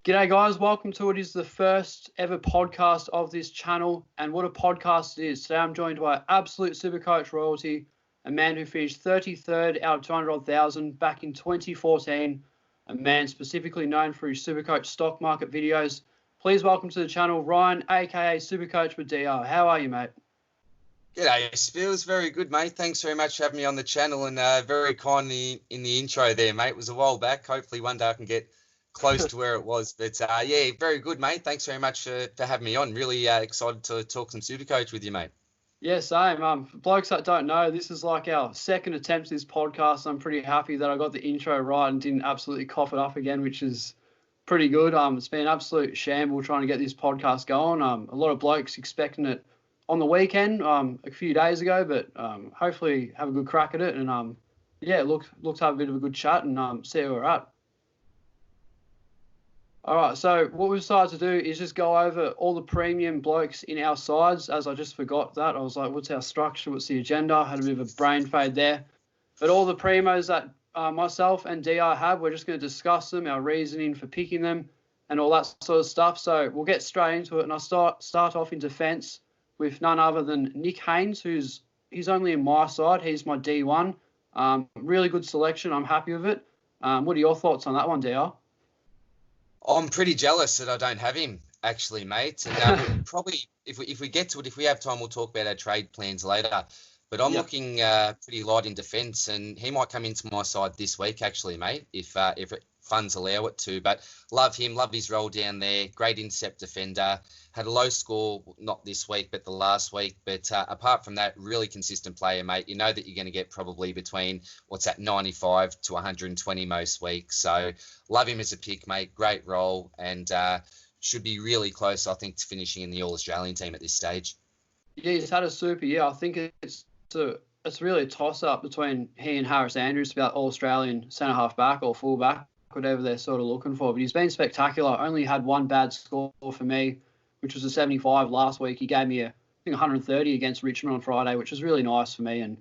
G'day guys, welcome to what is the first ever podcast of this channel, and what a podcast it is. Today I'm joined by absolute Supercoach royalty, a man who finished 33rd out of 200,000 back in 2014, a man specifically known for his Supercoach stock market videos. Please welcome to the channel, Ryan, aka Supercoach with DR. How are you, mate? G'day, Spills. Very good, mate. Thanks very much for having me on the channel, and very kindly in the intro there, mate. It was a while back. Hopefully one day I can get close to where it was. But, yeah, very good, mate. Thanks very much for having me on. Really excited to talk some Supercoach with you, mate. Yeah, same. For blokes that don't know, this is like our second attempt at this podcast. I'm pretty happy that I got the intro right and didn't absolutely cough it up again, which is pretty good. It's been an absolute shamble trying to get this podcast going. A lot of blokes expecting it on the weekend a few days ago, but hopefully have a good crack at it. And, yeah, look to have a bit of a good chat and see where we're at. All right, so what we decided to do is just go over all the premium blokes in our sides, as I just forgot that. I was like, what's our structure? What's the agenda? I had a bit of a brain fade there. But all the primos that myself and DR have, we're just going to discuss them, our reasoning for picking them, and all that sort of stuff. So we'll get straight into it, and I'll start off in defence with none other than Nick Haynes, he's only in my side. He's my D1. Really good selection. I'm happy with it. What are your thoughts on that one, DR? I'm pretty jealous that I don't have him, actually, mate. And probably, if we get to it, if we have time, we'll talk about our trade plans later. But I'm looking pretty light in defence, and he might come into my side this week, actually, mate, if funds allow it to. But love him, love his role down there. Great intercept defender. Had a low score, not this week, but the last week. But apart from that, really consistent player, mate. You know that you're going to get probably between, 95 to 120 most weeks. So love him as a pick, mate. Great role, and should be really close, I think, to finishing in the All-Australian team at this stage. Yeah, he's had a super year. I think it's really a toss-up between he and Harris Andrews about All-Australian centre-half back or full-back, whatever they're sort of looking for. But he's been spectacular. Only had one bad score for me, which was a 75 last week. He gave me I think 130 against Richmond on Friday, which was really nice for me. And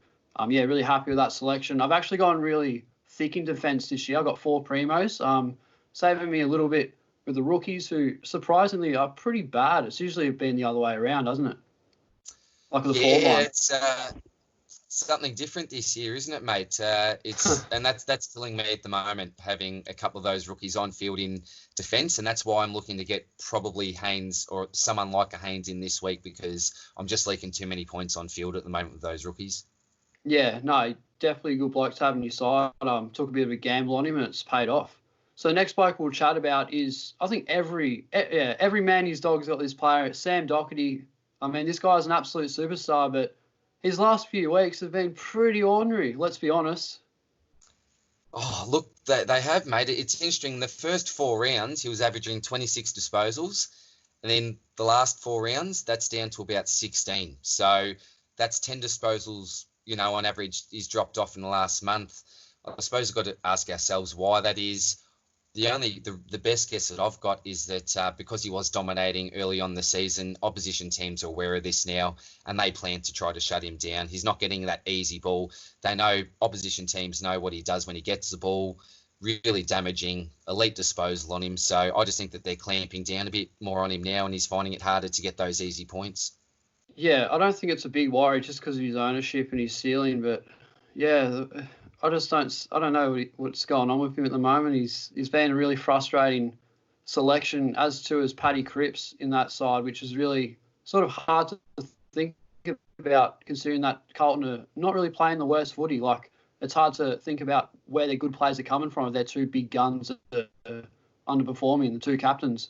yeah, really happy with that selection. I've actually gone really thick in defence this year. I got 4 primos, saving me a little bit with the rookies, who surprisingly are pretty bad. It's usually been the other way around, hasn't it? Like the forward line. It's something different this year, isn't it, mate? And that's killing me at the moment, having a couple of those rookies on field in defence, and that's why I'm looking to get probably Haynes or someone like a Haynes in this week, because I'm just leaking too many points on field at the moment with those rookies. Yeah, no, definitely a good bloke to have on your side. Took a bit of a gamble on him and it's paid off. So the next bloke we'll chat about is, I think every man his dog's got this player, Sam Doherty. I mean, this guy's an absolute superstar, but his last few weeks have been pretty ordinary, let's be honest. Oh, look, they have, mate. It's interesting. The first 4 rounds, he was averaging 26 disposals. And then the last 4 rounds, that's down to about 16. So that's 10 disposals, on average, he's dropped off in the last month. I suppose we've got to ask ourselves why that is. The best guess that I've got is that because he was dominating early on the season, opposition teams are aware of this now, and they plan to try to shut him down. He's not getting that easy ball. They know, opposition teams know what he does when he gets the ball, really damaging, elite disposal on him. So I just think that they're clamping down a bit more on him now, and he's finding it harder to get those easy points. Yeah, I don't think it's a big worry just because of his ownership and his ceiling, but yeah, I don't know what's going on with him at the moment. He's been a really frustrating selection, as too as Paddy Cripps in that side, which is really sort of hard to think about, considering that Carlton are not really playing the worst footy. Like, it's hard to think about where their good players are coming from if they're 2 big guns that are underperforming, the 2 captains.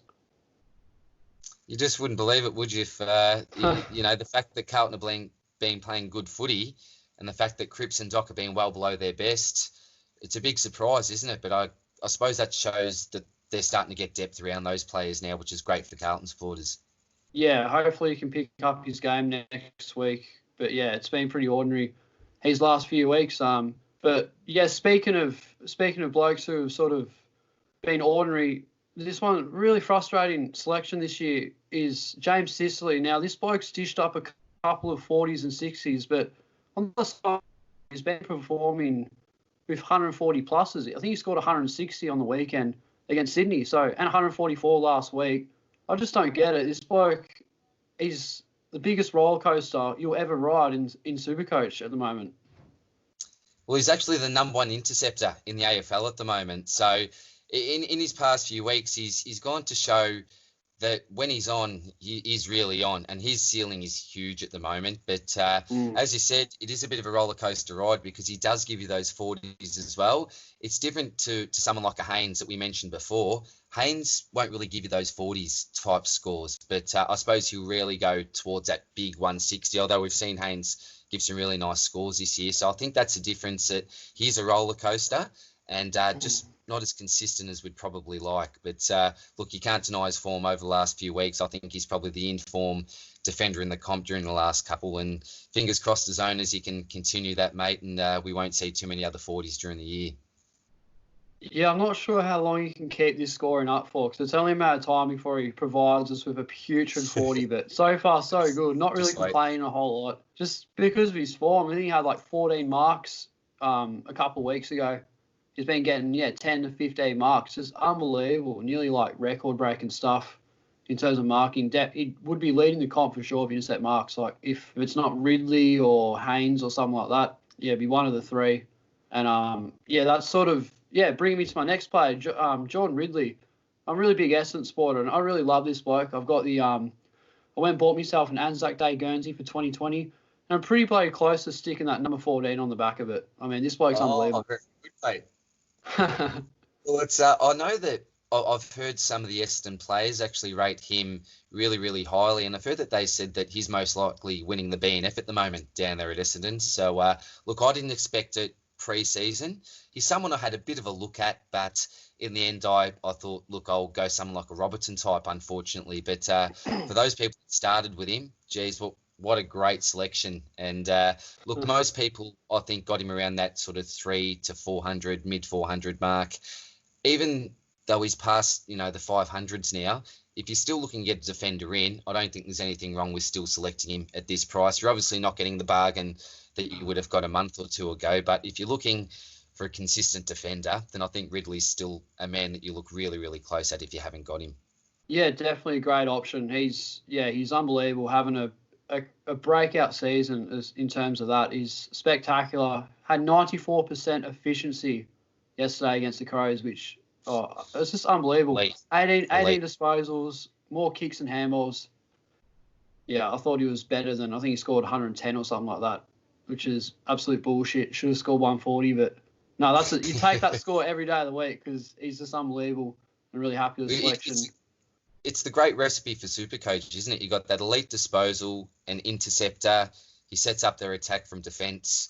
You just wouldn't believe it, would you, if, the fact that Carlton are been playing good footy, and the fact that Cripps and Doc are being well below their best, it's a big surprise, isn't it? But I suppose that shows that they're starting to get depth around those players now, which is great for Carlton supporters. Yeah, hopefully he can pick up his game next week. But yeah, it's been pretty ordinary his last few weeks. But yeah, speaking of blokes who have sort of been ordinary, this one really frustrating selection this year is James Sicily. Now, this bloke's dished up a couple of 40s and 60s, but on the side, he's been performing with 140 pluses. I think he scored 160 on the weekend. against Sydney. So, and 144 last week. I just don't get it. This bloke, he's the biggest roller coaster you'll ever ride in Supercoach at the moment. Well, he's actually the number one interceptor in the AFL at the moment. So in his past few weeks, he's gone to show that when he's on, he is really on, and his ceiling is huge at the moment. But as you said, it is a bit of a roller coaster ride because he does give you those 40s as well. It's different to someone like a Haynes that we mentioned before. Haynes won't really give you those 40s type scores, but I suppose he'll really go towards that big 160, although we've seen Haynes give some really nice scores this year. So I think that's the difference, that he's a roller coaster and just not as consistent as we'd probably like. But look, you can't deny his form over the last few weeks. I think he's probably the in-form defender in the comp during the last couple, and fingers crossed as owners he can continue that, mate, and we won't see too many other 40s during the year. Yeah, I'm not sure how long he can keep this scoring up for, because it's only a matter of time before he provides us with a putrid 40, but so far so good. Not really complaining a whole lot. Just because of his form, I think he had like 14 marks a couple of weeks ago. He's been getting, 10 to 15 marks. Just unbelievable. Nearly like record-breaking stuff in terms of marking depth. He would be leading the comp for sure if you just set marks. Like if it's not Ridley or Haynes or something like that, it'd be one of the three. And that's sort of, bringing me to my next player, Jordan Ridley. I'm a really big Essence supporter, and I really love this bloke. I've got the I went and bought myself an Anzac Day Guernsey for 2020, and I'm pretty bloody close to sticking that number 14 on the back of it. I mean, this bloke's unbelievable. Very good, mate. Well, it's I know that I've heard some of the Essendon players actually rate him really, really highly, and I've heard that they said that he's most likely winning the BNF at the moment down there at Essendon. So, look, I didn't expect it pre-season. He's someone I had a bit of a look at, but in the end, I thought, look, I'll go someone like a Robertson type, unfortunately. But for those people that started with him, geez, what a great selection. And look, most people, I think, got him around that sort of 300 to 400, mid 400 mark. Even though he's past, the 500s now, if you're still looking to get a defender in, I don't think there's anything wrong with still selecting him at this price. You're obviously not getting the bargain that you would have got a month or two ago. But if you're looking for a consistent defender, then I think Ridley's still a man that you look really, really close at if you haven't got him. Yeah, definitely a great option. He's unbelievable, having a breakout season in terms of that. He's spectacular. Had 94% efficiency yesterday against the Crows, which it's just unbelievable. 18 disposals, more kicks and handballs. Yeah, I thought he was better than, I think he scored 110 or something like that, which is absolute bullshit. Should have scored 140, but no, you take that score every day of the week because he's just unbelievable. I'm really happy with the selection. It's the great recipe for Supercoach, isn't it? You got that elite disposal, an interceptor. He sets up their attack from defence.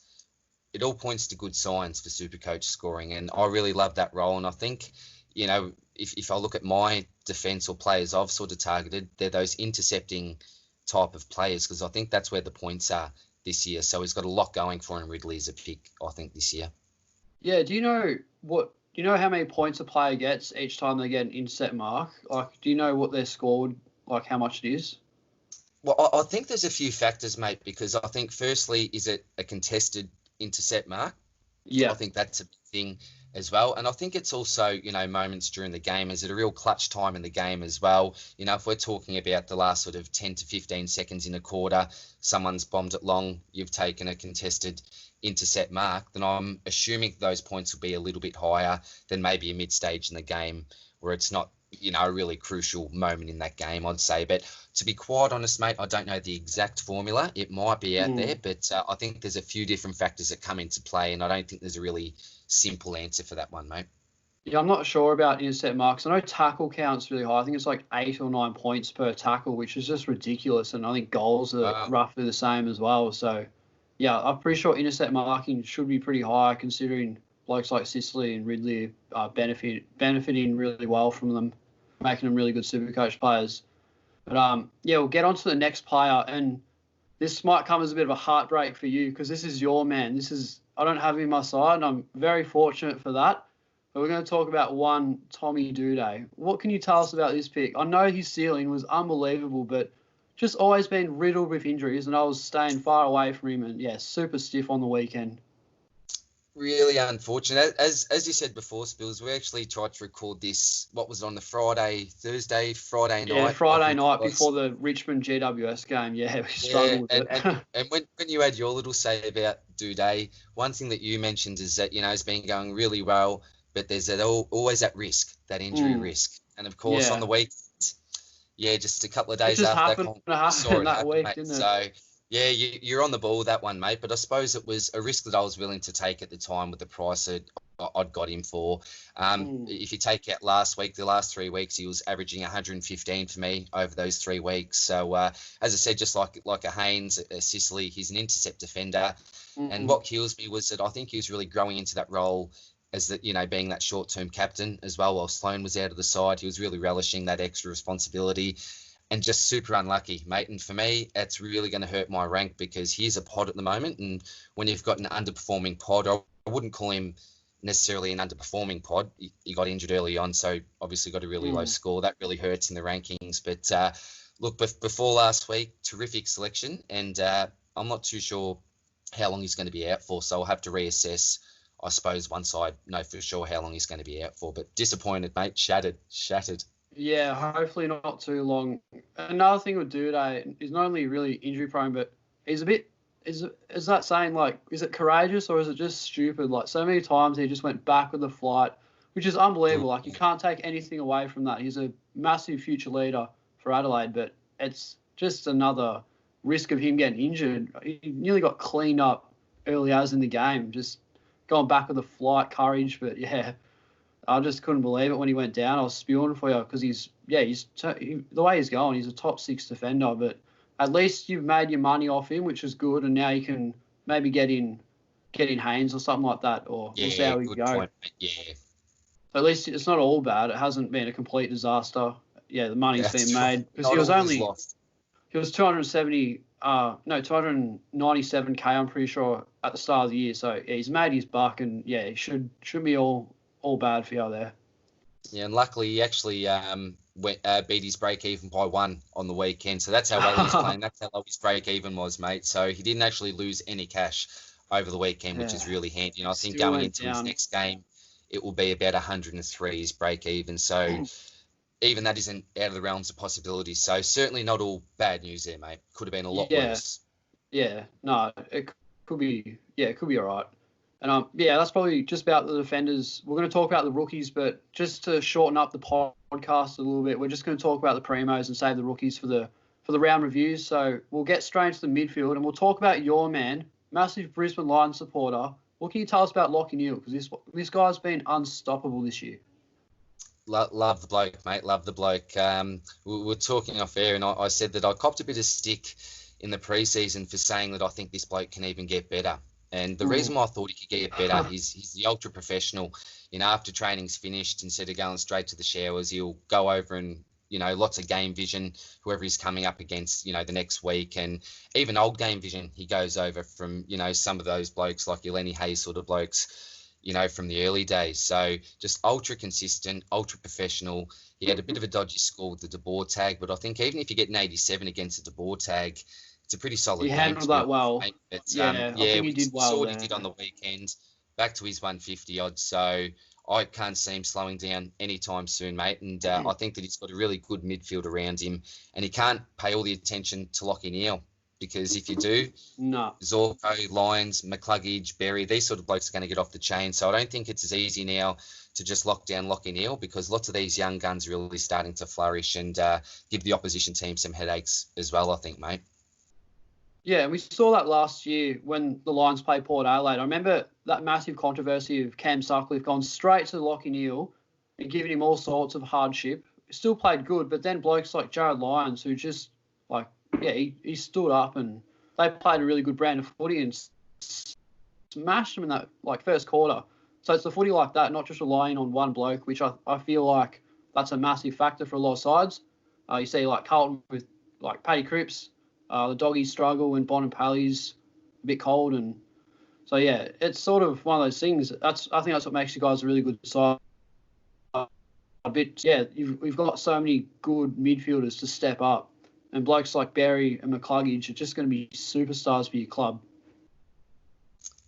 It all points to good signs for Supercoach scoring, and I really love that role. And I think, if I look at my defence or players I've sort of targeted, they're those intercepting type of players because I think that's where the points are this year. So he's got a lot going for him. Ridley as a pick, I think, this year. Yeah. Do you know how many points a player gets each time they get an intercept mark? Like, do you know what their score, like how much it is? Well, I think there's a few factors, mate, because I think firstly, is it a contested intercept mark? Yeah. I think that's a big thing as well. And I think it's also, moments during the game. Is it a real clutch time in the game as well? If we're talking about the last sort of 10 to 15 seconds in a quarter, someone's bombed it long, you've taken a contested intercept mark, then I'm assuming those points will be a little bit higher than maybe a mid-stage in the game where it's not, a really crucial moment in that game, I'd say. But to be quite honest, mate, I don't know the exact formula. It might be out there, but I think there's a few different factors that come into play, and I don't think there's a really simple answer for that one, mate. Yeah, I'm not sure about intercept marks. I know tackle count's really high. I think it's like 8 or 9 points per tackle, which is just ridiculous. And I think goals are roughly the same as well. So, yeah, I'm pretty sure intercept marking should be pretty high considering blokes like Sicily and Ridley are benefiting really well from them, making them really good Supercoach players. But, we'll get on to the next player. And this might come as a bit of a heartbreak for you because this is your man. I don't have him on my side, and I'm very fortunate for that. But we're going to talk about one Tommy Duday. What can you tell us about this pick? I know his ceiling was unbelievable, but just always been riddled with injuries, and I was staying far away from him and, super stiff on the weekend. Really unfortunate. As you said before, Spills, we actually tried to record this, what was it, on the Friday night? Yeah, I Friday think it night was. before the Richmond GWS game. Yeah, we Yeah, struggled with and, it. and when you had your little say about Duday, one thing that you mentioned is that, it's been going really well, but there's always that risk, that injury risk. And of course, on Yeah, the week, just a couple of it days just after that, happened saw to it that happen, week, mate. didn't it? So, yeah, you're on the ball with that one, mate. But I suppose it was a risk that I was willing to take at the time with the price that I'd got him for. If you take out last week, the last 3 weeks, he was averaging 115 for me over those 3 weeks. So, as I said, just like a Haynes, a Sicily, he's an intercept defender. And what kills me was that I think he was really growing into that role as being that short-term captain as well. While Sloan was out of the side, he was really relishing that extra responsibility. And just super unlucky, mate. And for me, that's really going to hurt my rank because he's a pod at the moment. And when you've got an underperforming pod, I wouldn't call him necessarily an underperforming pod. He got injured early on, so obviously got a really low score. That really hurts in the rankings. But look, before last week, terrific selection. And I'm not too sure how long he's going to be out for. So I'll have to reassess, I suppose, once I know for sure how long he's going to be out for. But disappointed, mate. Shattered. Yeah, hopefully not too long. Another thing with Duday, he's not only really injury prone, but he's a bit. Is that saying, like, is it courageous or is it just stupid? Like, so many times he just went back with the flight, which is unbelievable. Like, you can't take anything away from that. He's a massive future leader for Adelaide, but it's just another risk of him getting injured. He nearly got cleaned up early as in the game, just going back with the flight, courage. But yeah, I just couldn't believe it when he went down. I was spewing for you because the way he's going, he's a top 6 defender. But at least you've made your money off him, which is good, and now you can maybe get in Haynes or something like that, or we'll see how we good go. point. Yeah, So at least it's not all bad. It hasn't been a complete disaster. Yeah, the money's been made because he was 297K. I'm pretty sure at the start of the year. So yeah, he's made his buck, and yeah, it should be all bad for you there. Yeah, and luckily he actually beat his break even by 1 on the weekend. So that's how well he's playing. That's how low his break even was, mate. So he didn't actually lose any cash over the weekend, which is really handy. And I think going into his next game, it will be about 103 his break even. So even that isn't out of the realms of possibilities. So certainly not all bad news there, mate. Could have been a lot worse. Yeah, no, it could be all right. And that's probably just about the defenders. We're going to talk about the rookies, but just to shorten up the podcast a little bit, we're just going to talk about the primos and save the rookies for the round reviews. So we'll get straight into the midfield, and we'll talk about your man, massive Brisbane Lions supporter. What can you tell us about Lachie Neale? Because this guy's been unstoppable this year. Love the bloke, mate. Love the bloke. We were talking off air, and I said that I copped a bit of stick in the preseason for saying that I think this bloke can even get better. And the reason why I thought he could get better is he's the ultra professional. After training's finished, instead of going straight to the showers, he'll go over and, lots of game vision, whoever he's coming up against, the next week. And even old game vision, he goes over from, some of those blokes like your Lenny Hayes sort of blokes, from the early days. So just ultra consistent, ultra professional. He had a bit of a dodgy score with the De Boer tag, but I think even if you get an 87 against the De Boer tag, it's a pretty solid game. He handled that well. But, I think he did well. Saw what he did on the weekend, back to his 150 odds. So I can't see him slowing down anytime soon, mate. And I think that he's got a really good midfield around him. And he can't pay all the attention to Lachie Neale, because if you do, Zorko, Lyons, McCluggage, Berry, these sort of blokes are going to get off the chain. So I don't think it's as easy now to just lock down Lachie Neale, because lots of these young guns are really starting to flourish and give the opposition team some headaches as well, I think, mate. Yeah, we saw that last year when the Lions played Port Adelaide. I remember that massive controversy of Cam Sutcliffe going straight to Lachie Neale and giving him all sorts of hardship. He still played good, but then blokes like Jared Lyons, who just, he stood up and they played a really good brand of footy and smashed him in that, first quarter. So it's the footy like that, not just relying on one bloke, which I feel like that's a massive factor for a lot of sides. You see, Carlton with, Paddy Cripps, the doggies struggle when Bonampalli's a bit cold, and so yeah, it's sort of one of those things. I think that's what makes you guys a really good side. We've got so many good midfielders to step up, and blokes like Berry and McCluggage are just going to be superstars for your club.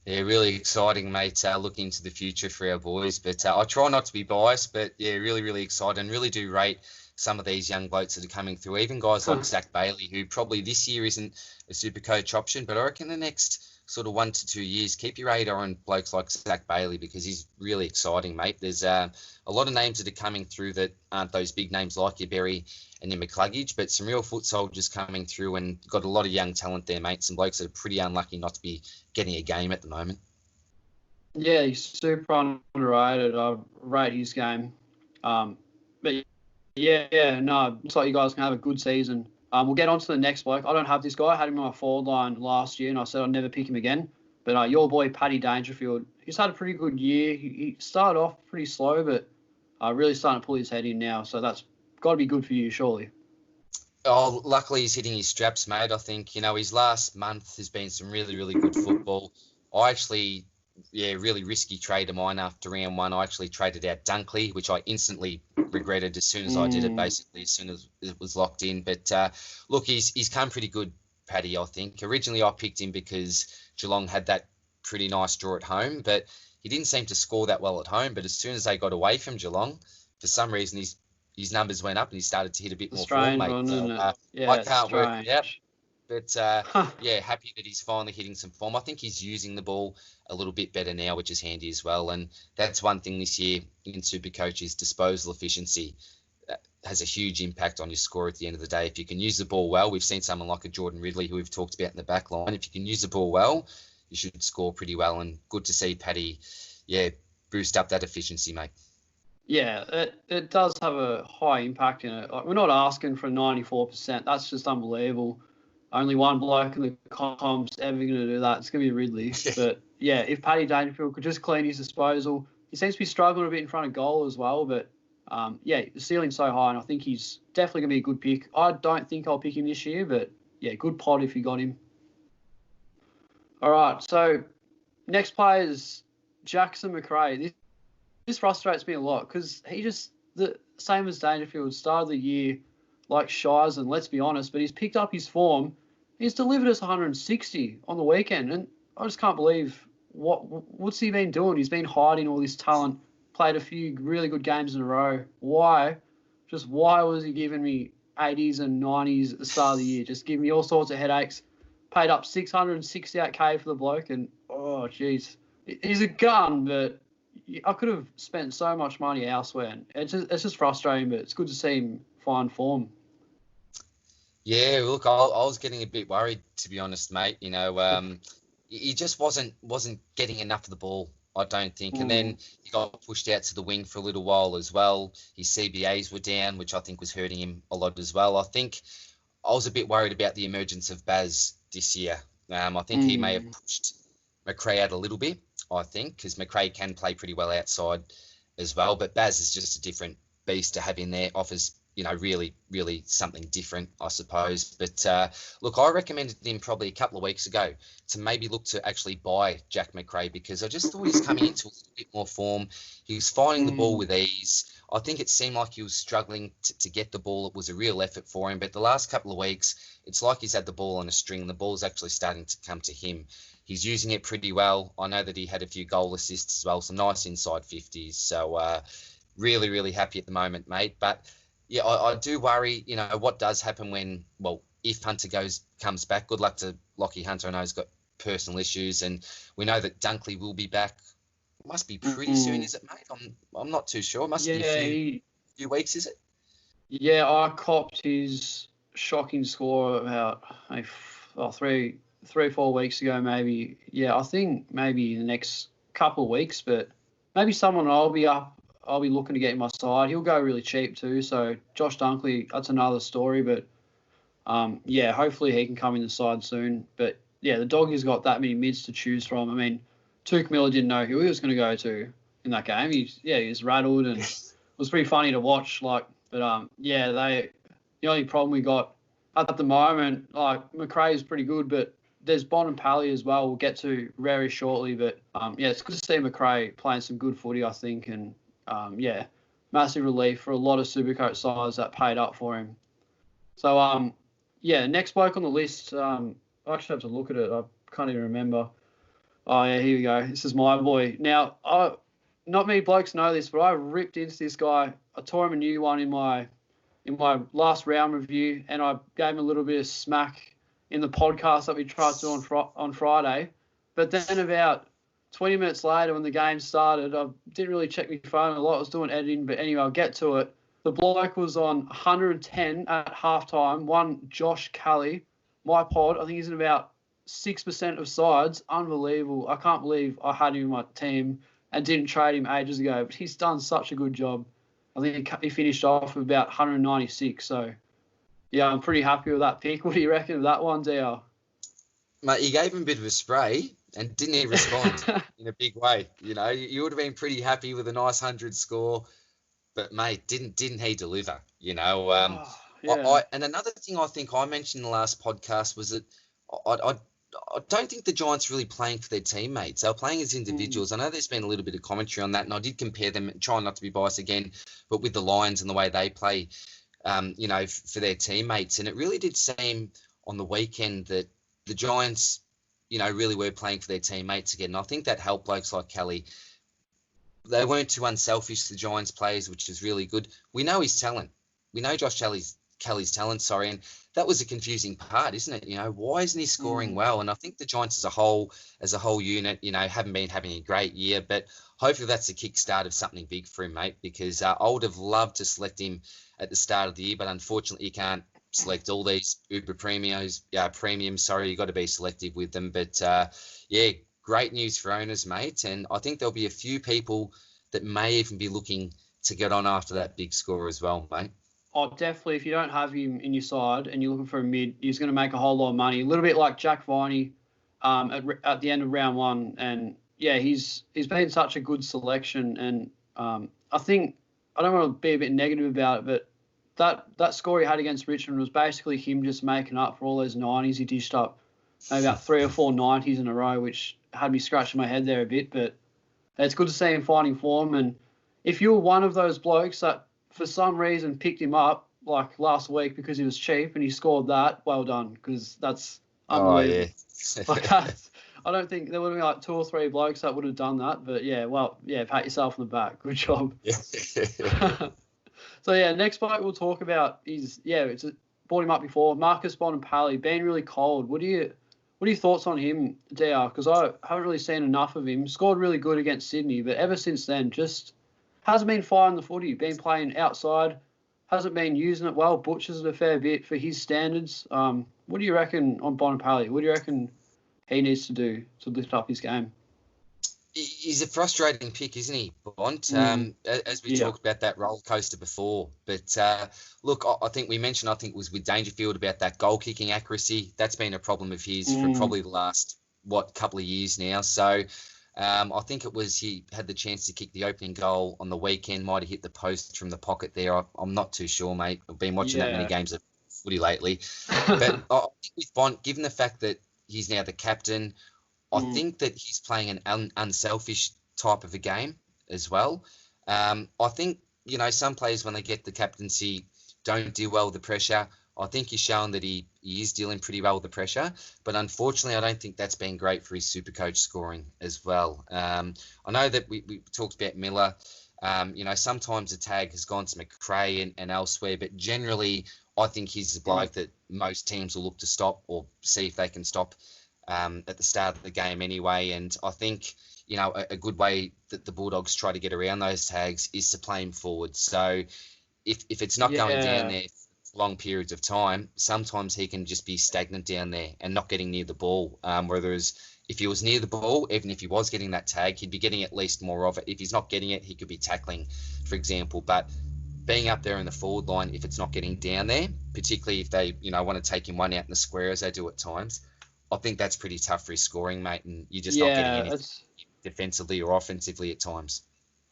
Yeah, really exciting, mate. Looking into the future for our boys. But I try not to be biased, but yeah, really, really excited and really do rate some of these young blokes that are coming through. Even guys like Zach Bailey, who probably this year isn't a super coach option, but I reckon the next sort of 1 to 2 years, keep your radar on blokes like Zach Bailey because he's really exciting, mate. There's a lot of names that are coming through that aren't those big names like your Berry and your McCluggage, but some real foot soldiers coming through and got a lot of young talent there, mate. Some blokes that are pretty unlucky not to be getting a game at the moment. Yeah, he's super underrated. I rate his game. But yeah, no, looks like you guys can have a good season. We'll get on to the next bloke. I don't have this guy. I had him on my forward line last year, and I said I'd never pick him again. But your boy, Paddy Dangerfield, he's had a pretty good year. He started off pretty slow, but really starting to pull his head in now. So that's got to be good for you, surely. Oh, luckily he's hitting his straps, mate. I think, his last month has been some really, really good football. I actually, really risky trade of mine after round one. I actually traded out Dunkley, which I instantly regretted as soon as I did it, basically, as soon as it was locked in. But look, he's come pretty good, Paddy, I think. Originally, I picked him because Geelong had that pretty nice draw at home, but he didn't seem to score that well at home. But as soon as they got away from Geelong, for some reason, his numbers went up and he started to hit a bit more form, mate. One, isn't it? I can't work it out. But, Huh. happy that he's finally hitting some form. I think he's using the ball a little bit better now, which is handy as well. And that's one thing this year in Supercoach is disposal efficiency. That has a huge impact on your score at the end of the day. If you can use the ball well, we've seen someone like a Jordan Ridley who we've talked about in the back line. If you can use the ball well, you should score pretty well. And good to see Paddy, boost up that efficiency, mate. Yeah, it does have a high impact in it. Like, we're not asking for 94%. That's just unbelievable. Only one bloke in the comp's ever going to do that. It's going to be Ridley. But, yeah, if Paddy Dangerfield could just clean his disposal. He seems to be struggling a bit in front of goal as well. But, the ceiling's so high, and I think he's definitely going to be a good pick. I don't think I'll pick him this year, but, yeah, good pod if you got him. All right, so next player is Jackson McRae. This frustrates me a lot because he just, the same as Dangerfield, started the year like Shies, and let's be honest, but he's picked up his form. He's delivered us 160 on the weekend, and I just can't believe what's he been doing. He's been hiding all this talent, played a few really good games in a row. Why was he giving me 80s and 90s at the start of the year? Just giving me all sorts of headaches. Paid up 668K for the bloke, and oh, jeez. He's a gun, but I could have spent so much money elsewhere. And it's just frustrating, but it's good to see him find form. Yeah, look, I was getting a bit worried, to be honest, mate. He just wasn't getting enough of the ball, I don't think. And then he got pushed out to the wing for a little while as well. His CBAs were down, which I think was hurting him a lot as well. I think I was a bit worried about the emergence of Baz this year. I think he may have pushed McRae out a little bit, I think, because McRae can play pretty well outside as well. But Baz is just a different beast to have in there, offers, really, really something different, I suppose. But look, I recommended him probably a couple of weeks ago to maybe look to actually buy Jack McRae because I just thought he's coming into a little bit more form. He was finding the ball with ease. I think it seemed like he was struggling to get the ball. It was a real effort for him. But the last couple of weeks, it's like he's had the ball on a string. The ball's actually starting to come to him. He's using it pretty well. I know that he had a few goal assists as well, some nice inside 50s. So really, really happy at the moment, mate. But yeah, I do worry, what does happen if Hunter comes back. Good luck to Lockie Hunter. I know he's got personal issues, and we know that Dunkley will be back. It must be pretty soon, is it, mate? I'm not too sure. It must be a few weeks, is it? Yeah, I copped his shocking score about 3 or 4 weeks ago, maybe. Yeah, I think maybe the next couple of weeks, but maybe someone I'll be looking to get in my side. He'll go really cheap too. So Josh Dunkley, that's another story. But hopefully he can come in the side soon. But yeah, the Doggy's got that many mids to choose from. I mean, Tuke Miller didn't know who he was going to go to in that game. He was rattled and it was pretty funny to watch. The only problem we got at the moment, McRae is pretty good, but there's Bon and Pally as well. We'll get to very shortly. But it's good to see McRae playing some good footy, I think, and massive relief for a lot of Supercoach sides that paid up for him. So, next bloke on the list, I actually have to look at it. I can't even remember. Oh, yeah, here we go. This is my boy. Now, not many blokes know this, but I ripped into this guy. I tore him a new one in my last round review, and I gave him a little bit of smack in the podcast that we tried to do on Friday. But then about 20 minutes later, when the game started, I didn't really check my phone a lot. I was doing editing, but anyway, I'll get to it. The bloke was on 110 at halftime. One Josh Kelly, my pod. I think he's in about 6% of sides. Unbelievable. I can't believe I had him in my team and didn't trade him ages ago. But he's done such a good job. I think he finished off with about 196. So, yeah, I'm pretty happy with that pick. What do you reckon of that one, DR? Mate, you gave him a bit of a spray and didn't he respond in a big way? You know, you would have been pretty happy with a nice 100 score. But, mate, didn't he deliver? You know, yeah. and another thing I think I mentioned in the last podcast was that I don't think the Giants are really playing for their teammates. They're playing as individuals. I know there's been a little bit of commentary on that, and I did compare them, trying not to be biased again, but with the Lions and the way they play, you know, for their teammates. And it really did seem on the weekend that the Giants, you know, really were playing for their teammates again. And I think that helped blokes like Kelly. They weren't too unselfish, the Giants players, which is really good. We know his talent. We know Josh Kelly's talent, and that was a confusing part, isn't it? You know, why isn't he scoring well? And I think the Giants as a whole unit, you know, haven't been having a great year, but hopefully that's a kickstart of something big for him, mate, because I would have loved to select him at the start of the year, but unfortunately you can't select all these Uber premiums. Sorry, you got to be selective with them. But yeah, great news for owners, mate. And I think there'll be a few people that may even be looking to get on after that big score as well, mate. Oh, definitely. If you don't have him in your side and you're looking for a mid, he's going to make a whole lot of money. A little bit like Jack Viney at the end of round one. And, yeah, he's been such a good selection. And I think I don't want to be a bit negative about it, but that score he had against Richmond was basically him just making up for all those 90s he dished up. Maybe about 3 or 4 90s in a row, which had me scratching my head there a bit. But it's good to see him finding form. And if you're one of those blokes that for some reason picked him up like last week because he was cheap and he scored that, well done, because that's unbelievable. Oh, yeah. I don't think there would have been like 2 or 3 blokes that would have done that. But, yeah, pat yourself on the back. Good job. Yeah. So, yeah, next bloke we'll talk about is, brought him up before, Marcus Bonampali, being really cold. What are your thoughts on him, DR? Because I haven't really seen enough of him. Scored really good against Sydney, but ever since then, just hasn't been firing the footy. Been playing outside, hasn't been using it well. Butchers it a fair bit for his standards. What do you reckon on Bonampali? What do you reckon he needs to do to lift up his game? He's a frustrating pick, isn't he, Bont? As we talked about that roller coaster before. But look, I think we mentioned, it was with Dangerfield about that goal kicking accuracy. That's been a problem of his for probably the last, couple of years now. So I think it was he had the chance to kick the opening goal on the weekend, might have hit the post from the pocket there. I'm not too sure, mate. I've been watching that many games of footy lately. But I think with Bont, given the fact that he's now the captain, I think that he's playing an unselfish type of a game as well. I think, some players, when they get the captaincy, don't deal well with the pressure. I think he's shown that he is dealing pretty well with the pressure. But unfortunately, I don't think that's been great for his Supercoach scoring as well. I know that we talked about Miller. Sometimes the tag has gone to McRae and elsewhere. But generally, I think he's the bloke that most teams will look to stop or see if they can stop at the start of the game anyway. And I think, a good way that the Bulldogs try to get around those tags is to play him forward. So if it's not going down there for long periods of time, sometimes he can just be stagnant down there and not getting near the ball. Whereas if he was near the ball, even if he was getting that tag, he'd be getting at least more of it. If he's not getting it, he could be tackling, for example. But being up there in the forward line, if it's not getting down there, particularly if they, want to take him one out in the square, as they do at times, I think that's pretty tough for his scoring, mate, and you're just not getting anything defensively or offensively at times.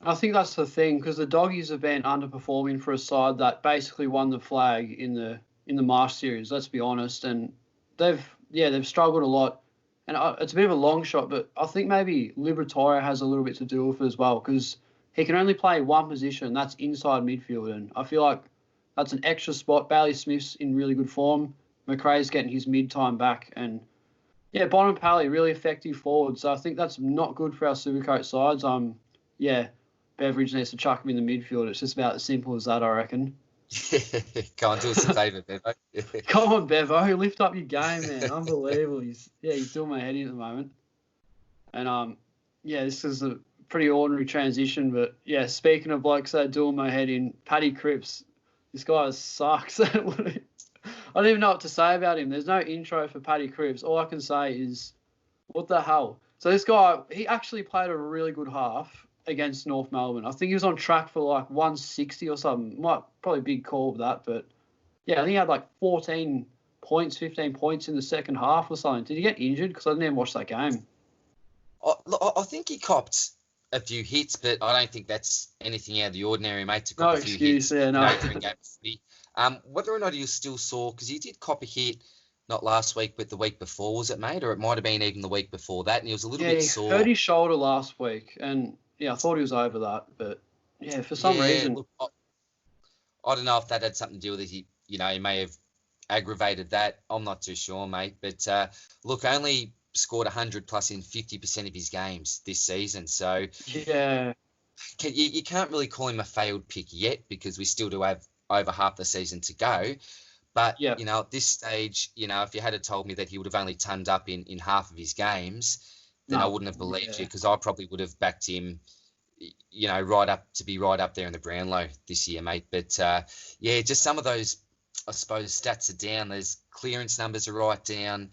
I think that's the thing, because the Doggies have been underperforming for a side that basically won the flag in the Marsh series, let's be honest, and they've struggled a lot. And it's a bit of a long shot, but I think maybe Liberatore has a little bit to do with it as well, because he can only play one position, that's inside midfield, and I feel like that's an extra spot. Bailey Smith's in really good form. McRae's getting his mid-time back, and Yeah, Bonampally, really effective forward. So I think that's not good for our Supercoach sides. Yeah, Beveridge needs to chuck him in the midfield. It's just about as simple as that, I reckon. Go on, do us a favour, Bevo. Come on, Bevo, lift up your game, man. Unbelievable. He's doing my head in at the moment. And yeah, this is a pretty ordinary transition, but yeah, speaking of blokes that are doing my head in, Paddy Cripps, this guy sucks. I don't even know what to say about him. There's no intro for Paddy Cripps. All I can say is, what the hell? So this guy, he actually played a really good half against North Melbourne. I think he was on track for like 160 or something. Probably a big call of that, but yeah, I think he had like 14 points, 15 points in the second half or something. Did he get injured? Because I didn't even watch that game. I think he copped a few hits, but I don't think that's anything out of the ordinary, mate, to cop No a few excuse, hits yeah, no. during game of footy. Whether or not he was still sore, because he did cop a hit not last week, but the week before, was it, mate? Or it might have been even the week before that, and he was a little bit sore. Yeah, he hurt his shoulder last week, and yeah, I thought he was over that, but yeah, for some reason. Look, I don't know if that had something to do with it. He may have aggravated that. I'm not too sure, mate. But look, only scored 100 plus in 50% of his games this season. So yeah, you can't really call him a failed pick yet, because we still do have over half the season to go. But, yep. At this stage, if you had told me that he would have only turned up in half of his games, then I wouldn't have believed you, because I probably would have backed him, right up there in the Brownlow this year, mate. But, just some of those, I suppose, stats are down. Those clearance numbers are right down.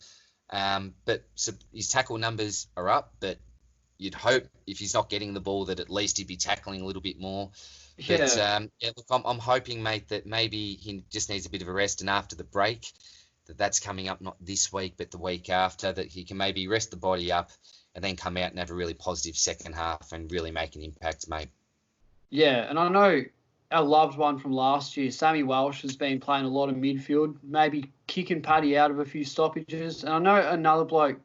But his tackle numbers are up, but you'd hope if he's not getting the ball that at least he'd be tackling a little bit more. Yeah. But look, I'm hoping, mate, that maybe he just needs a bit of a rest, and after the break, that's coming up not this week but the week after, that he can maybe rest the body up and then come out and have a really positive second half and really make an impact, mate. Yeah, and I know our loved one from last year, Sammy Welsh, has been playing a lot of midfield, maybe kicking Paddy out of a few stoppages. And I know another bloke,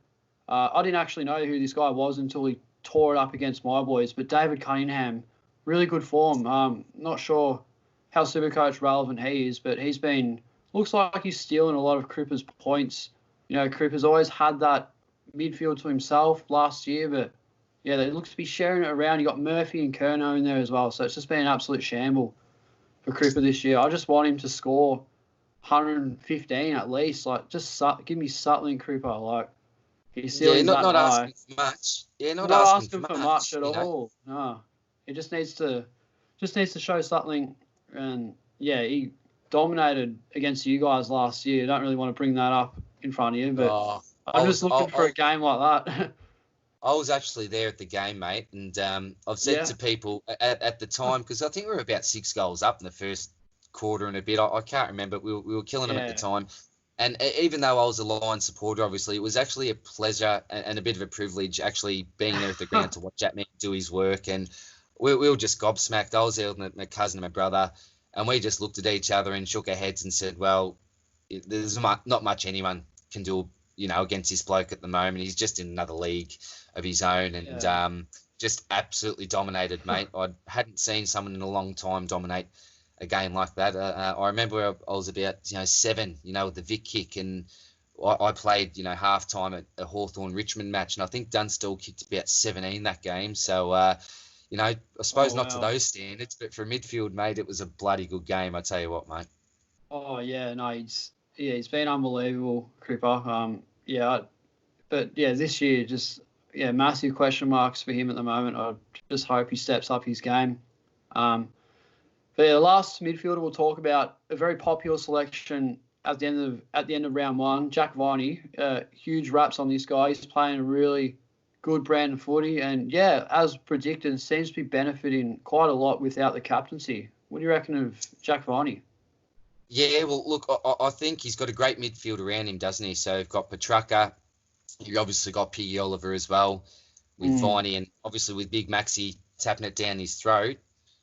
I didn't actually know who this guy was until he tore it up against my boys, but David Cunningham, really good form. Not sure how Supercoach relevant he is, but looks like he's stealing a lot of Cripper's points. Cripper's always had that midfield to himself last year, but yeah, they look to be sharing it around. You got Murphy and Curnow in there as well, so it's just been an absolute shamble for Cripper this year. I just want him to score 115 at least. Like, just give me Sutling, Cripper. Like, he's stealing that not high. asking for much. Yeah, not asking for much at all. all. No, he just needs to show something. And yeah, he dominated against you guys last year. Don't really want to bring that up in front of you, but I'm just looking for a game like that. I was actually there at the game, mate, and I've said to people at the time, because I think we were about 6 goals up in the first quarter and a bit. I can't remember. We were killing them at the time. And even though I was a Lions supporter, obviously, it was actually a pleasure and a bit of a privilege actually being there at the ground to watch that man do his work. And we were just gobsmacked. I was there with my cousin and my brother, and we just looked at each other and shook our heads and said, well, there's not much anyone can do, against this bloke at the moment. He's just in another league of his own, and just absolutely dominated, mate. I hadn't seen someone in a long time dominate a game like that. I remember I was about 7, with the Vic kick, and I played half time at a Hawthorn Richmond match, and I think Dunstall kicked about 17 that game. So I suppose not to those standards, but for midfield, mate, it was a bloody good game. I tell you what, mate. Oh yeah, no, he's been unbelievable, Cripper. But this year just massive question marks for him at the moment. I just hope he steps up his game. But the last midfielder we'll talk about, a very popular selection at the end of round 1, Jack Viney. Huge raps on this guy. He's playing a really good brand of footy, and as predicted, seems to be benefiting quite a lot without the captaincy. What do you reckon of Jack Viney? Yeah, well, look, I think he's got a great midfield around him, doesn't he? So you've got Petrarca, you obviously got Piggy Oliver as well with Viney, and obviously with Big Maxi tapping it down his throat.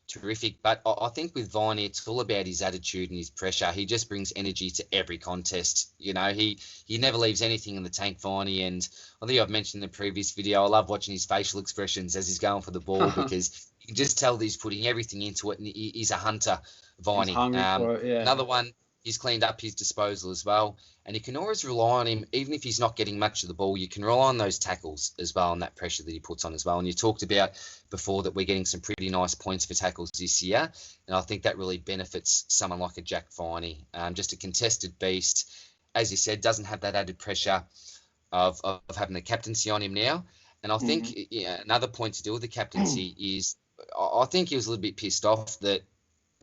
Terrific. But I think with Viney, it's all about his attitude and his pressure. He just brings energy to every contest. He never leaves anything in the tank, Viney. And I think I've mentioned in the previous video, I love watching his facial expressions as he's going for the ball because you can just tell that he's putting everything into it, and he's a hunter, Viney. He's hungry for it, yeah. Another one, He's cleaned up his disposal as well. And you can always rely on him, even if he's not getting much of the ball, you can rely on those tackles as well and that pressure that he puts on as well. And you talked about before that we're getting some pretty nice points for tackles this year. And I think that really benefits someone like a Jack Viney. Just a contested beast. As you said, doesn't have that added pressure of having the captaincy on him now. And I think another point to do with the captaincy is I think he was a little bit pissed off that,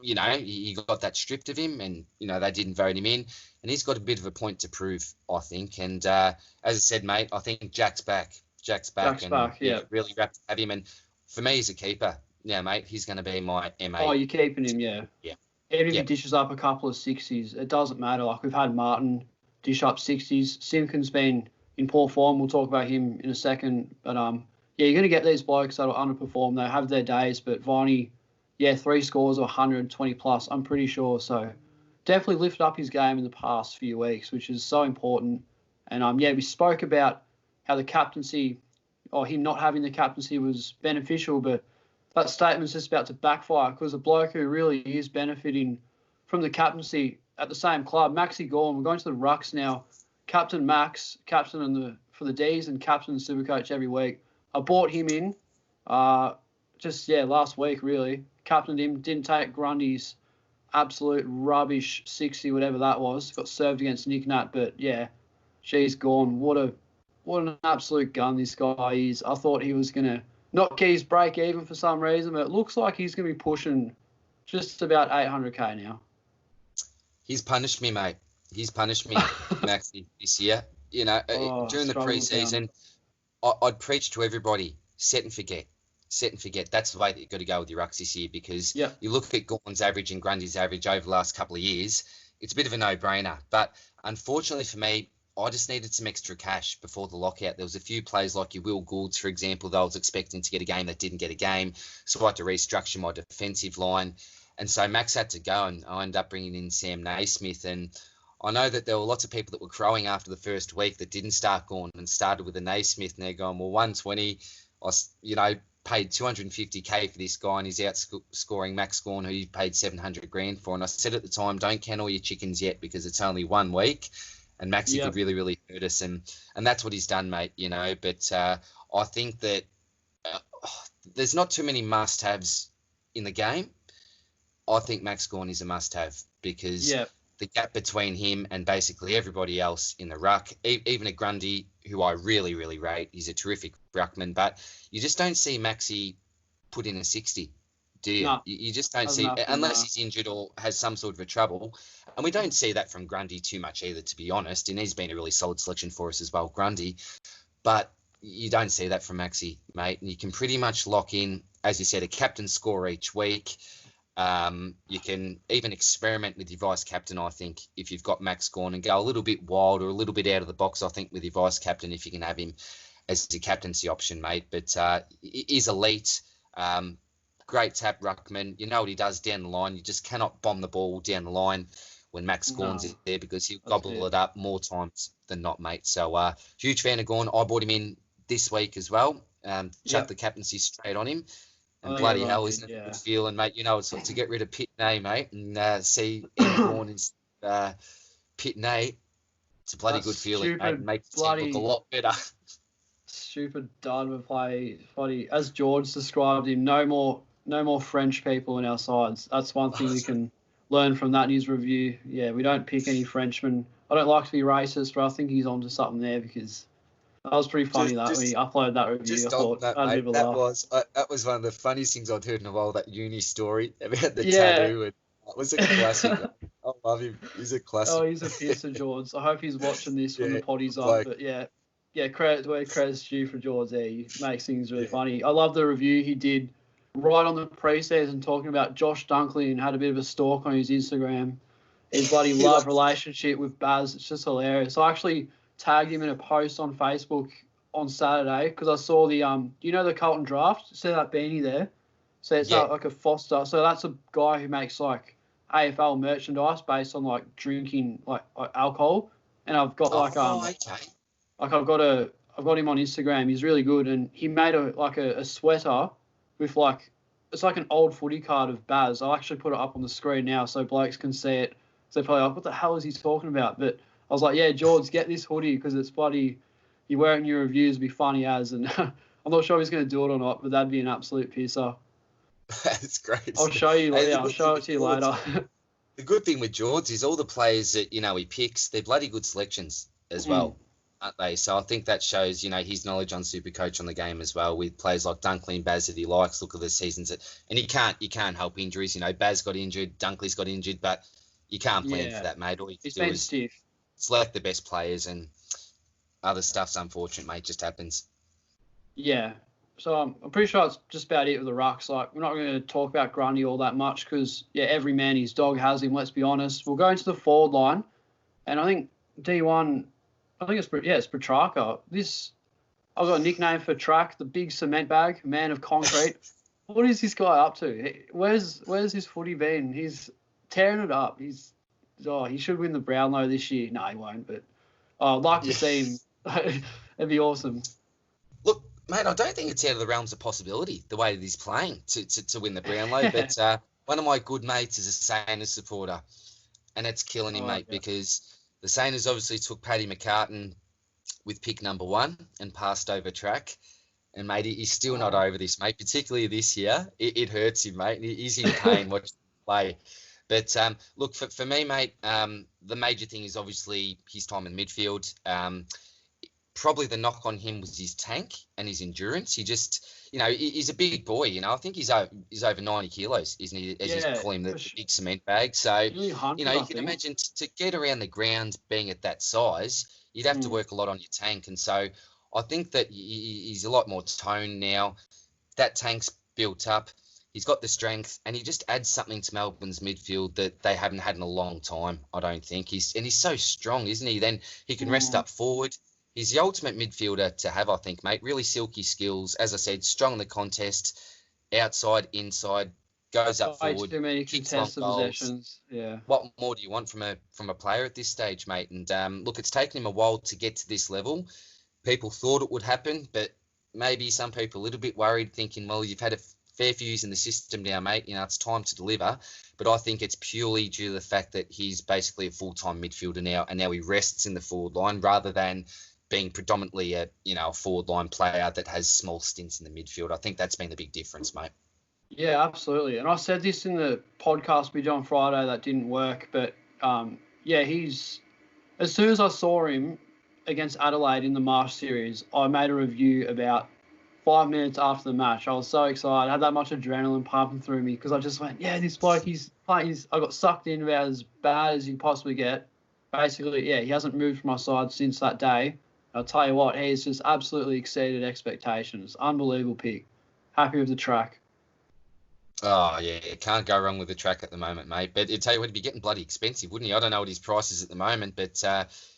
he got that stripped of him and, they didn't vote him in. And he's got a bit of a point to prove, I think. And as I said, mate, I think Jack's back. Jack's back, yeah. Really wrapped to have him. And for me, he's a keeper. Yeah, mate, he's going to be my MA. Oh, you're keeping him, yeah. Yeah. Even if he dishes up a couple of 60s, it doesn't matter. Like, we've had Martin dish up 60s. Simpkin's been in poor form. We'll talk about him in a second. But, you're going to get these blokes that'll underperform. They have their days. But Viney, 3 scores of 120 plus, I'm pretty sure. So definitely lifted up his game in the past few weeks, which is so important. And, we spoke about how the captaincy, or him not having the captaincy, was beneficial. But that statement's just about to backfire because the bloke who really is benefiting from the captaincy at the same club, Maxi Gorn, we're going to the Rucks now. Captain Max, captain for the Ds and captain Supercoach every week. I bought him in last week, really. Captained him, didn't take Grundy's absolute rubbish 60, whatever that was. Got served against Nick Nat, but she's gone. What an absolute gun this guy is. I thought he was going to not get his break even for some reason, but it looks like he's going to be pushing just about 800k now. He's punished me, mate. He's punished me, Maxi, this year. During the preseason, I'd preach to everybody, set and forget. Set and forget. That's the way that you've got to go with your rucks this year because you look at Gorn's average and Grundy's average over the last couple of years, it's a bit of a no-brainer. But unfortunately for me, I just needed some extra cash before the lockout. There was a few players like your Will Goulds, for example, that I was expecting to get a game that didn't get a game. So I had to restructure my defensive line. And so Max had to go, and I ended up bringing in Sam Naismith. And I know that there were lots of people that were crowing after the first week that didn't start Gorn and started with a Naismith. And they're going, well, 120, paid 250k for this guy and he's outscoring Max Gorn, who you paid 700 grand for. And I said at the time, don't count all your chickens yet because it's only 1 week. And Maxi could really, really hurt us. And that's what he's done, mate, But I think that there's not too many must-haves in the game. I think Max Gorn is a must-have because the gap between him and basically everybody else in the ruck, even a Grundy, who I really, really rate, he's a terrific ruckman, but you just don't see Maxi put in a 60. Do you? No, you just don't see, unless he's injured or has some sort of a trouble. And we don't see that from Grundy too much either, to be honest. And he's been a really solid selection for us as well, Grundy. But you don't see that from Maxi, mate. And you can pretty much lock in, as you said, a captain score each week. You can even experiment with your vice captain, I think, if you've got Max Gorn and go a little bit wild or a little bit out of the box, I think, with your vice captain, if you can have him as the captaincy option, mate. But he's elite. Great tap ruckman. You know what he does down the line. You just cannot bomb the ball down the line when Max Gorn's there because he'll gobble it up more times than not, mate. So huge fan of Gorn. I bought him in this week as well. Chucked the captaincy straight on him. And bloody hell, isn't it a good feeling, mate? It's to get rid of Pitney, mate, and see Gorn in Pitney. It's a bloody good feeling, mate. And makes the team look a lot better. Stupid done play. Bloody, as George described him, no more French people in our sides. That's one thing we can learn from that in his review. Yeah, we don't pick any Frenchmen. I don't like to be racist, but I think he's onto something there because that was pretty funny when he uploaded that review. I thought that, mate, that was one of the funniest things I'd heard in a while, that uni story about the tattoo. And that was a classic. I love him. He's a classic. Oh, he's a pisser, George. I hope he's watching this when the potty's on. But credit's due for George there. He makes things really funny. I love the review he did right on the pre-season talking about Josh Dunkley and had a bit of a stalk on his Instagram. His bloody love relationship with Baz. It's just hilarious. I actually tagged him in a post on Facebook on Saturday because I saw the the Carlton draft. See that beanie there? So it's like a Foster. So that's a guy who makes like AFL merchandise based on like drinking like alcohol. And I've got I've got him on Instagram. He's really good, and he made a sweater with it's like an old footy card of Baz. I'll actually put it up on the screen now so blokes can see it. So they're probably like, what the hell is he talking about? But I was like, yeah, George, get this hoodie because it's bloody, you wear it in your reviews, be funny as. And I'm not sure if he's going to do it or not, but that'd be an absolute pisser. That's great. I'll show you. Hey, Yeah, I'll show it to you later. The good thing with George is all the players that, he picks, they're bloody good selections as well, aren't they? So I think that shows, his knowledge on Supercoach on the game as well, with players like Dunkley and Baz that he likes. Look at the seasons. And you can't help injuries. Baz got injured, Dunkley's got injured, but you can't plan for that, mate. All you can do is stiff. select the best players, and other stuff's unfortunate, mate. Just happens. Yeah. So I'm pretty sure it's just about it with the rucks. Like, we're not going to talk about Grundy all that much because, every man his dog has him, let's be honest. We'll go into the forward line, and I think D1, it's Petrarca. I've got a nickname for Track, the big cement bag, man of concrete. What is this guy up to? Where's his footy been? He's tearing it up. He should win the Brownlow this year. No, he won't, but I'd like to see him. It'd be awesome. Look, mate, I don't think it's out of the realms of possibility, the way that he's playing, to win the Brownlow. But one of my good mates is a Sainers supporter, and it's killing him, mate, because the Sainers obviously took Paddy McCartan with pick number 1 and passed over Track. And, mate, he's still not over this, mate, particularly this year. It hurts him, mate. He's in pain watching him play. But, look, for me, mate, the major thing is obviously his time in midfield. Probably the knock on him was his tank and his endurance. He just, he's a big boy, I think he's over 90 kilos, isn't he? As you call him, the big cement bag. So, you can imagine to get around the ground being at that size, you'd have to work a lot on your tank. And so I think that he's a lot more toned now. That tank's built up. He's got the strength, and he just adds something to Melbourne's midfield that they haven't had in a long time, I don't think. He's so strong, isn't he? Then he can rest up forward. He's the ultimate midfielder to have, I think, mate. Really silky skills. As I said, strong in the contest, outside, inside, goes up forward. Too many contested possessions. Yeah. What more do you want from a player at this stage, mate? And look, it's taken him a while to get to this level. People thought it would happen, but maybe some people a little bit worried, thinking, well, you've had a fair few years in the system now, mate. It's time to deliver. But I think it's purely due to the fact that he's basically a full-time midfielder now, and now he rests in the forward line rather than being predominantly a forward line player that has small stints in the midfield. I think that's been the big difference, mate. Yeah, absolutely. And I said this in the podcast we did on Friday that didn't work, but he's, as soon as I saw him against Adelaide in the Marsh series, I made a review about 5 minutes after the match. I was so excited. I had that much adrenaline pumping through me because I just went, this bloke, I got sucked in about as bad as you possibly get. Basically, he hasn't moved from my side since that day. I'll tell you what, he's just absolutely exceeded expectations. Unbelievable pick. Happy with the Track. Oh, yeah, can't go wrong with the Track at the moment, mate. But I'll tell you what, he'd be getting bloody expensive, wouldn't he? I don't know what his price is at the moment, but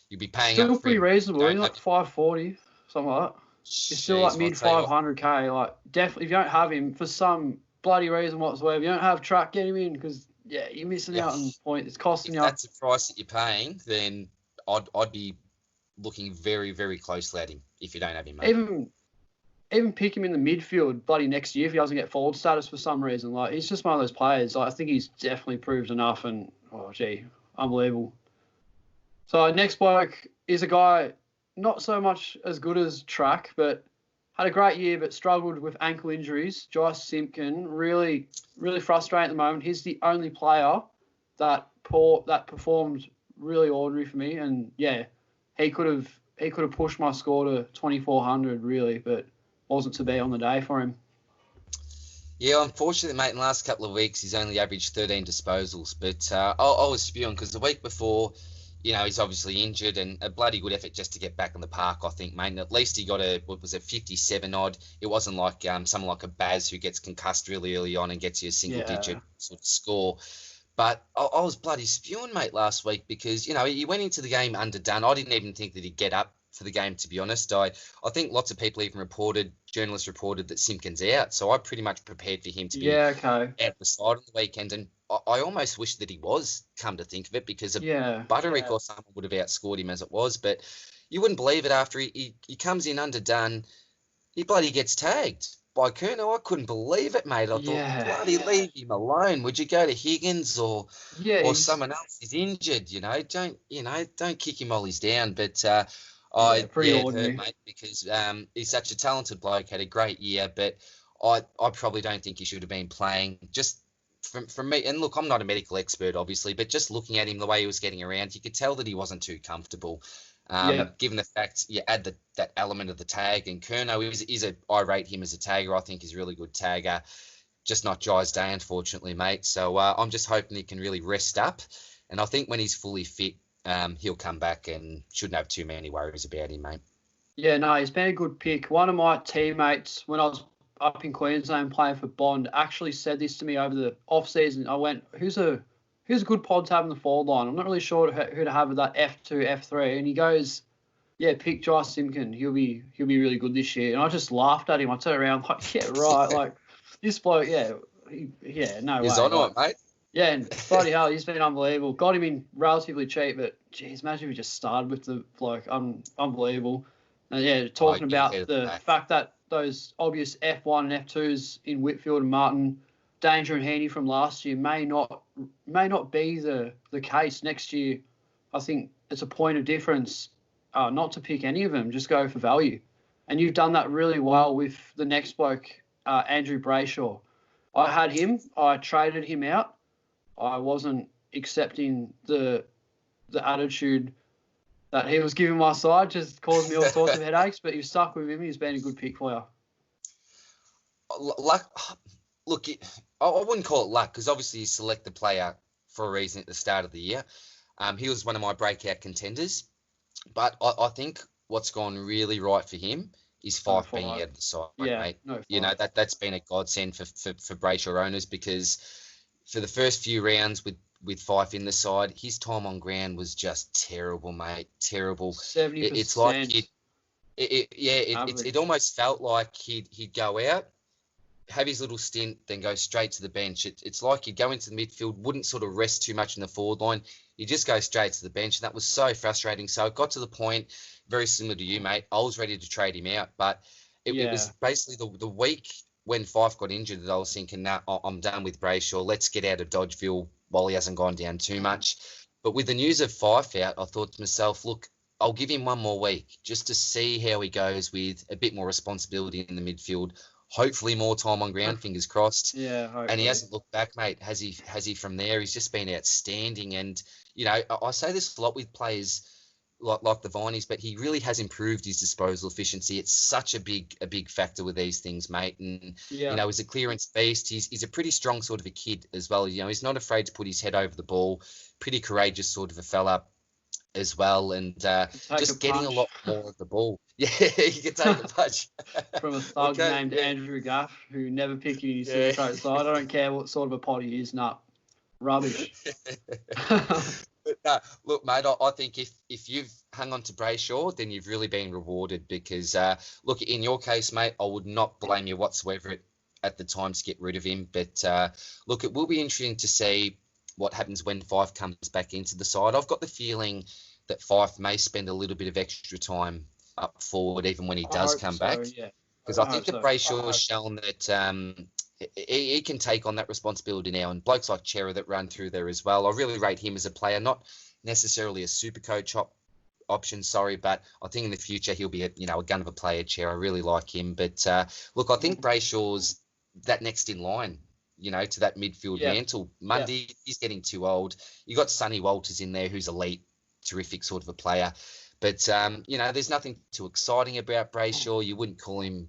you'd be paying still up for pretty him. reasonable. He's like 540, something like that. He's still like mid 500k. Like, definitely, if you don't have him for some bloody reason whatsoever, you don't have Track, get him in because you're missing out on the point. It's costing you. If that's the price that you're paying, then I'd be looking very, very closely at him if you don't have him, mate. Even pick him in the midfield bloody next year if he doesn't get forward status for some reason. Like, he's just one of those players. Like, I think he's definitely proved enough, and unbelievable. So next bloke is a guy not so much as good as Track, but had a great year but struggled with ankle injuries. Josh Simpkin, really, really frustrating at the moment. He's the only player that performed really ordinary for me, and he could have pushed my score to 2,400 really, but wasn't to be on the day for him. Yeah, unfortunately, mate, in the last couple of weeks, he's only averaged 13 disposals. But I was spewing because the week before, he's obviously injured, and a bloody good effort just to get back on the park, I think, mate. And at least he got a 57 odd. It wasn't like someone like a Baz who gets concussed really early on and gets you a single-digit sort of score. But I was bloody spewing, mate, last week because, he went into the game underdone. I didn't even think that he'd get up for the game, to be honest. I think lots of people even journalists reported that Simpkin's out. So I pretty much prepared for him to be out the side on the weekend. And I almost wish that he was, come to think of it, because Butterick or someone would have outscored him as it was. But you wouldn't believe it, after he comes in underdone, he bloody gets tagged. by Kerno. I couldn't believe it, mate. I thought, bloody leave him alone. Would you go to Higgins or someone else? He's injured, don't kick him while he's down. But it hurt, mate, because he's such a talented bloke, had a great year, but I probably don't think he should have been playing. Just from me, and look, I'm not a medical expert, obviously, but just looking at him, the way he was getting around, you could tell that he wasn't too comfortable. Given the fact you add that element of the tag, and Kerno I rate him as a tagger. I think he's a really good tagger, just not Jai's day, unfortunately, mate. So I'm just hoping he can really rest up, and I think when he's fully fit, he'll come back and shouldn't have too many worries about him, mate. Yeah, no, he's been a good pick. One of my teammates, when I was up in Queensland playing for Bond, actually said this to me over the off season. I went, "Who's a good pod to have in the forward line? I'm not really sure who to have with that F2, F3." And he goes, "Yeah, pick Jai Simpkin. He'll be really good this year." And I just laughed at him. I turned around like, "Yeah, right." Like this bloke, no He's way. on it, mate. Yeah, and bloody hell, he's been unbelievable. Got him in relatively cheap, but geez, imagine if we just started with the bloke. Unbelievable. And talking about the fact that those obvious F1 and F2s in Whitfield and Martin, Danger and Heaney from last year may not be the case next year. I think it's a point of difference not to pick any of them, just go for value. And you've done that really well with the next bloke, Andrew Brayshaw. I had him. I traded him out. I wasn't accepting the attitude that he was giving my side, just caused me all sorts of headaches, but you've stuck with him. He's been a good pick for you. Luck, look, I wouldn't call it luck, because obviously you select the player for a reason at the start of the year. He was one of my breakout contenders, but I think what's gone really right for him is Fife being out of the side, mate. That's been a godsend for Brayshaw owners, because for the first few rounds with Fife in the side, his time on ground was just terrible, mate. Terrible. 70%. It's like it almost felt like he'd go out, have his little stint, then go straight to the bench. It's like he'd go into the midfield, wouldn't sort of rest too much in the forward line. He'd just go straight to the bench, and that was so frustrating. So it got to the point, very similar to you, mate. I was ready to trade him out, but it was basically the week when Fife got injured that I was thinking, nah, I'm done with Brayshaw. Let's get out of Dodgeville while he hasn't gone down too much. But with the news of Fife out, I thought to myself, look, I'll give him one more week just to see how he goes with a bit more responsibility in the midfield. Hopefully more time on ground, fingers crossed. Yeah, hopefully. And he hasn't looked back, mate. Has he from there? He's just been outstanding. And, I say this a lot with players like the Vineys, but he really has improved his disposal efficiency. It's such a big factor with these things, mate. And, he's a clearance beast. He's a pretty strong sort of a kid as well. He's not afraid to put his head over the ball. Pretty courageous sort of a fella as well. And just getting a lot more of the ball. Yeah, he can take a punch. From a thug named Andrew Gaff, who never picked you in his Supercoach side. I don't care what sort of a pot he is. Rubbish. But no, look, mate, I think if you've hung on to Brayshaw, then you've really been rewarded, because, look, in your case, mate, I would not blame you whatsoever at the time to get rid of him. But, look, it will be interesting to see what happens when Fife comes back into the side. I've got the feeling that Fife may spend a little bit of extra time up forward even when he does come back. Because I think that Brayshaw has shown that he can take on that responsibility now, and blokes like Chera that run through there as well. I really rate him as a player, not necessarily a Supercoach option, but I think in the future he'll be a gun of a player, Chera. I really like him. But look, I think Brayshaw's that next in line, to that midfield mantle. Mundy, he's getting too old. You got Sonny Walters in there, who's elite, terrific sort of a player. But, there's nothing too exciting about Brayshaw. You wouldn't call him,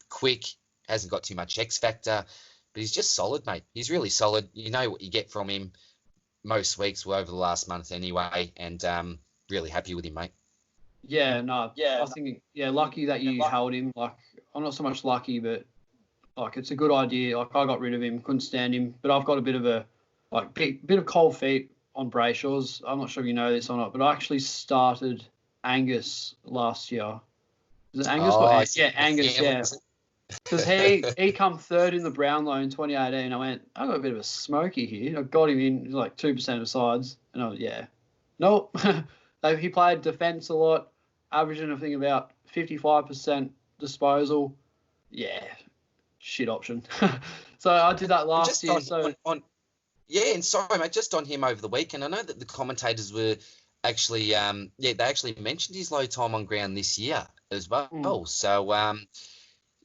quick, hasn't got too much X factor, but he's just solid, mate. He's really solid. You know what you get from him most weeks, over the last month anyway, and really happy with him, mate. I think, lucky that you held him. Like, I'm not so much lucky, but, like, it's a good idea. Like, I got rid of him, couldn't stand him, but I've got a bit of bit of cold feet on Brayshaw's. I'm not sure if you know this or not, but I actually started Angus last year. Is it Angus? Angus, Because he come third in the Brownlow in 2018. I went, I got a bit of a smoky here. I got him in like 2% of sides. And I was, nope. He played defence a lot, averaging, I think, about 55% disposal. Yeah, shit option. So I did that last Just year. yeah, and sorry, mate, just on him over the weekend, I know that the commentators were actually, they actually mentioned his low time on ground this year as well. So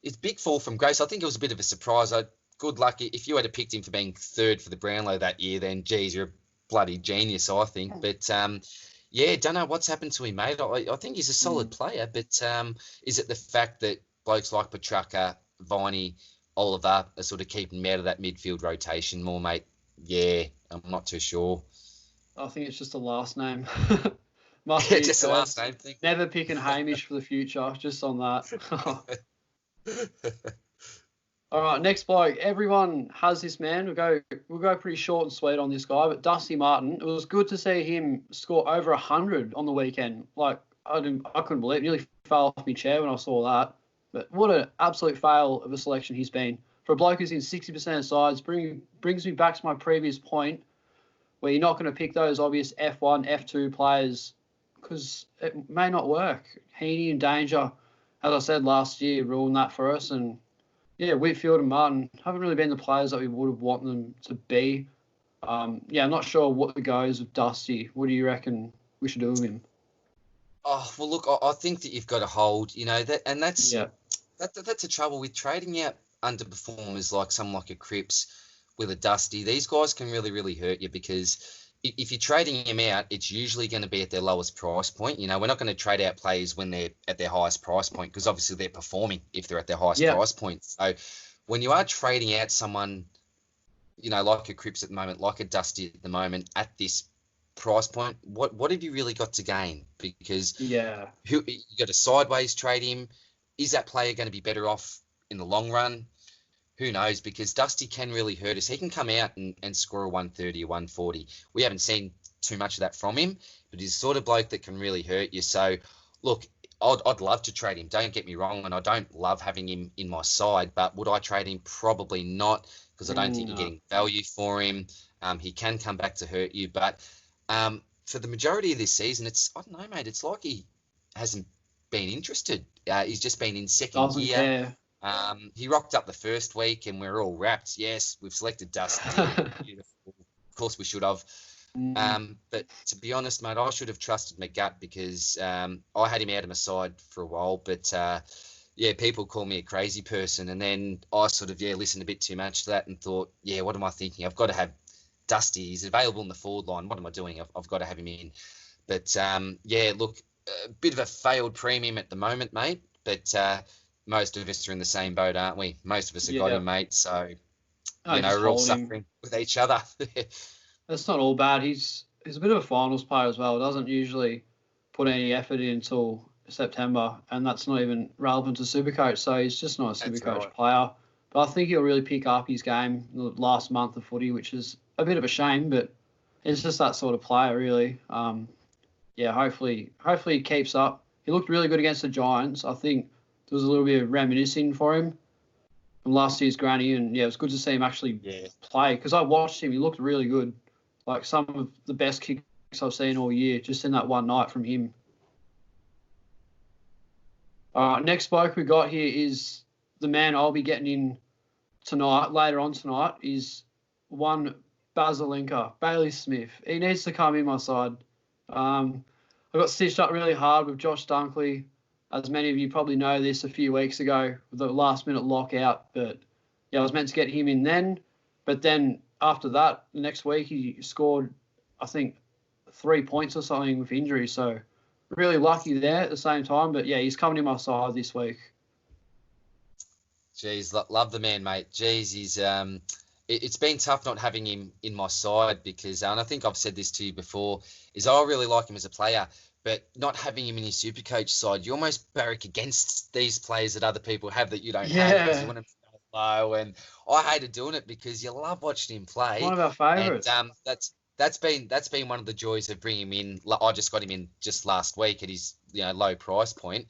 it's big fall from grace. I think it was a bit of a surprise. Good luck. If you had picked him for being third for the Brownlow that year, then, geez, you're a bloody genius, I think. But, don't know what's happened to him, mate. I think he's a solid player, but is it the fact that blokes like Petrarca, Viney, Oliver are sort of keeping him out of that midfield rotation more, mate? Yeah, I'm not too sure. I think it's just a last name. Must be just a last name thing. Never picking Hamish for the future, just on that. All right, next bloke. Everyone has this man. We'll go pretty short and sweet on this guy, but Dusty Martin. It was good to see him score over 100 on the weekend. Like I couldn't believe it. Nearly fell off my chair when I saw that. But what an absolute fail of a selection he's been. For a bloke who's in 60% of sides, brings me back to my previous point, where you're not going to pick those obvious F1, F2 players because it may not work. Heaney and Danger, as I said last year, ruined that for us. And yeah, Whitfield and Martin haven't really been the players that we would have wanted them to be. I'm not sure what the goes with Dusty. What do you reckon we should do with him? Oh, well, look, I think that you've got to hold, that, and that's a trouble with trading out underperformers like someone like a Cripps with a Dusty. These guys can really, really hurt you because if you're trading them out, it's usually going to be at their lowest price point. We're not going to trade out players when they're at their highest price point because obviously they're performing if they're at their highest price point. So when you are trading out someone, like a Cripps at the moment, like a Dusty at the moment, at this price point, what have you really got to gain? Because you got to sideways trade him. Is that player going to be better off in the long run? Who knows? Because Dusty can really hurt us. He can come out and score a 130 or 140. We haven't seen too much of that from him, but he's the sort of bloke that can really hurt you. So, look, I'd love to trade him. Don't get me wrong, and I don't love having him in my side, but would I trade him? Probably not, because I don't think you're getting value for him. He can come back to hurt you, but for the majority of this season, I don't know, mate, it's like he hasn't been interested. He's just been in second gear. He rocked up the first week and we're all wrapped. Yes, we've selected Dusty. Beautiful. Of course we should have. But to be honest, mate, I should have trusted my gut because I had him out of my side for a while. But, people call me a crazy person. And then I sort of, listened a bit too much to that and thought, what am I thinking? I've got to have Dusty. He's available in the forward line. What am I doing? I've got to have him in. But, look, a bit of a failed premium at the moment, mate. But most of us are in the same boat, aren't we? Most of us have got him, mate. So, we're all suffering with each other. That's not all bad. He's a bit of a finals player as well. Doesn't usually put any effort in until September, and that's not even relevant to Supercoach. So he's just not a Supercoach player. But I think he'll really pick up his game in the last month of footy, which is a bit of a shame, but it's just that sort of player, really. Hopefully he keeps up. He looked really good against the Giants. I think there was a little bit of reminiscing for him from last year's granny, and it was good to see him actually play because I watched him. He looked really good, like some of the best kicks I've seen all year, just in that one night from him. All right, next bloke we got here is the man I'll be getting in later on tonight, is one Basilinka, Bailey Smith. He needs to come in my side. I got stitched up really hard with Josh Dunkley. As many of you probably know this a few weeks ago with the last-minute lockout. But, I was meant to get him in then. But then after that, the next week, he scored, I think, 3 points or something with injury. So really lucky there at the same time. But, he's coming in my side this week. Jeez, love the man, mate. Jeez, he's it's been tough not having him in my side because, and I think I've said this to you before, is I really like him as a player. But not having him in your Supercoach side, you almost barrack against these players that other people have that you don't have because you want them to go low. And I hated doing it because you love watching him play. One of our favourites. And that's been one of the joys of bringing him in. I just got him in just last week at his low price point.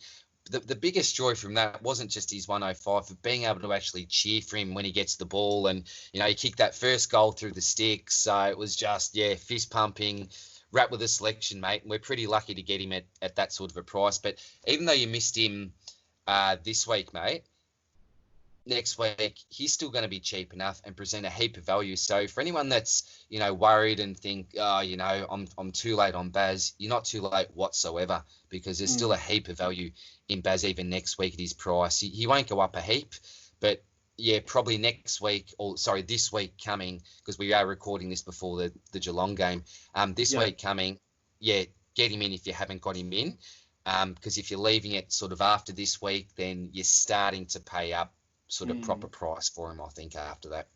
The biggest joy from that wasn't just his 105, but being able to actually cheer for him when he gets the ball. And, he kicked that first goal through the sticks. So it was just, fist pumping. Wrap with a selection, mate. We're pretty lucky to get him at that sort of a price. But even though you missed him this week, mate, next week, he's still going to be cheap enough and present a heap of value. So for anyone that's, worried and think, I'm too late on Baz, you're not too late whatsoever, because there's still a heap of value in Baz even next week at his price. He won't go up a heap, but yeah, probably this week coming, because we are recording this before the Geelong game. This week coming, get him in if you haven't got him in. Because if you're leaving it sort of after this week, then you're starting to pay up sort of proper price for him, I think, after that.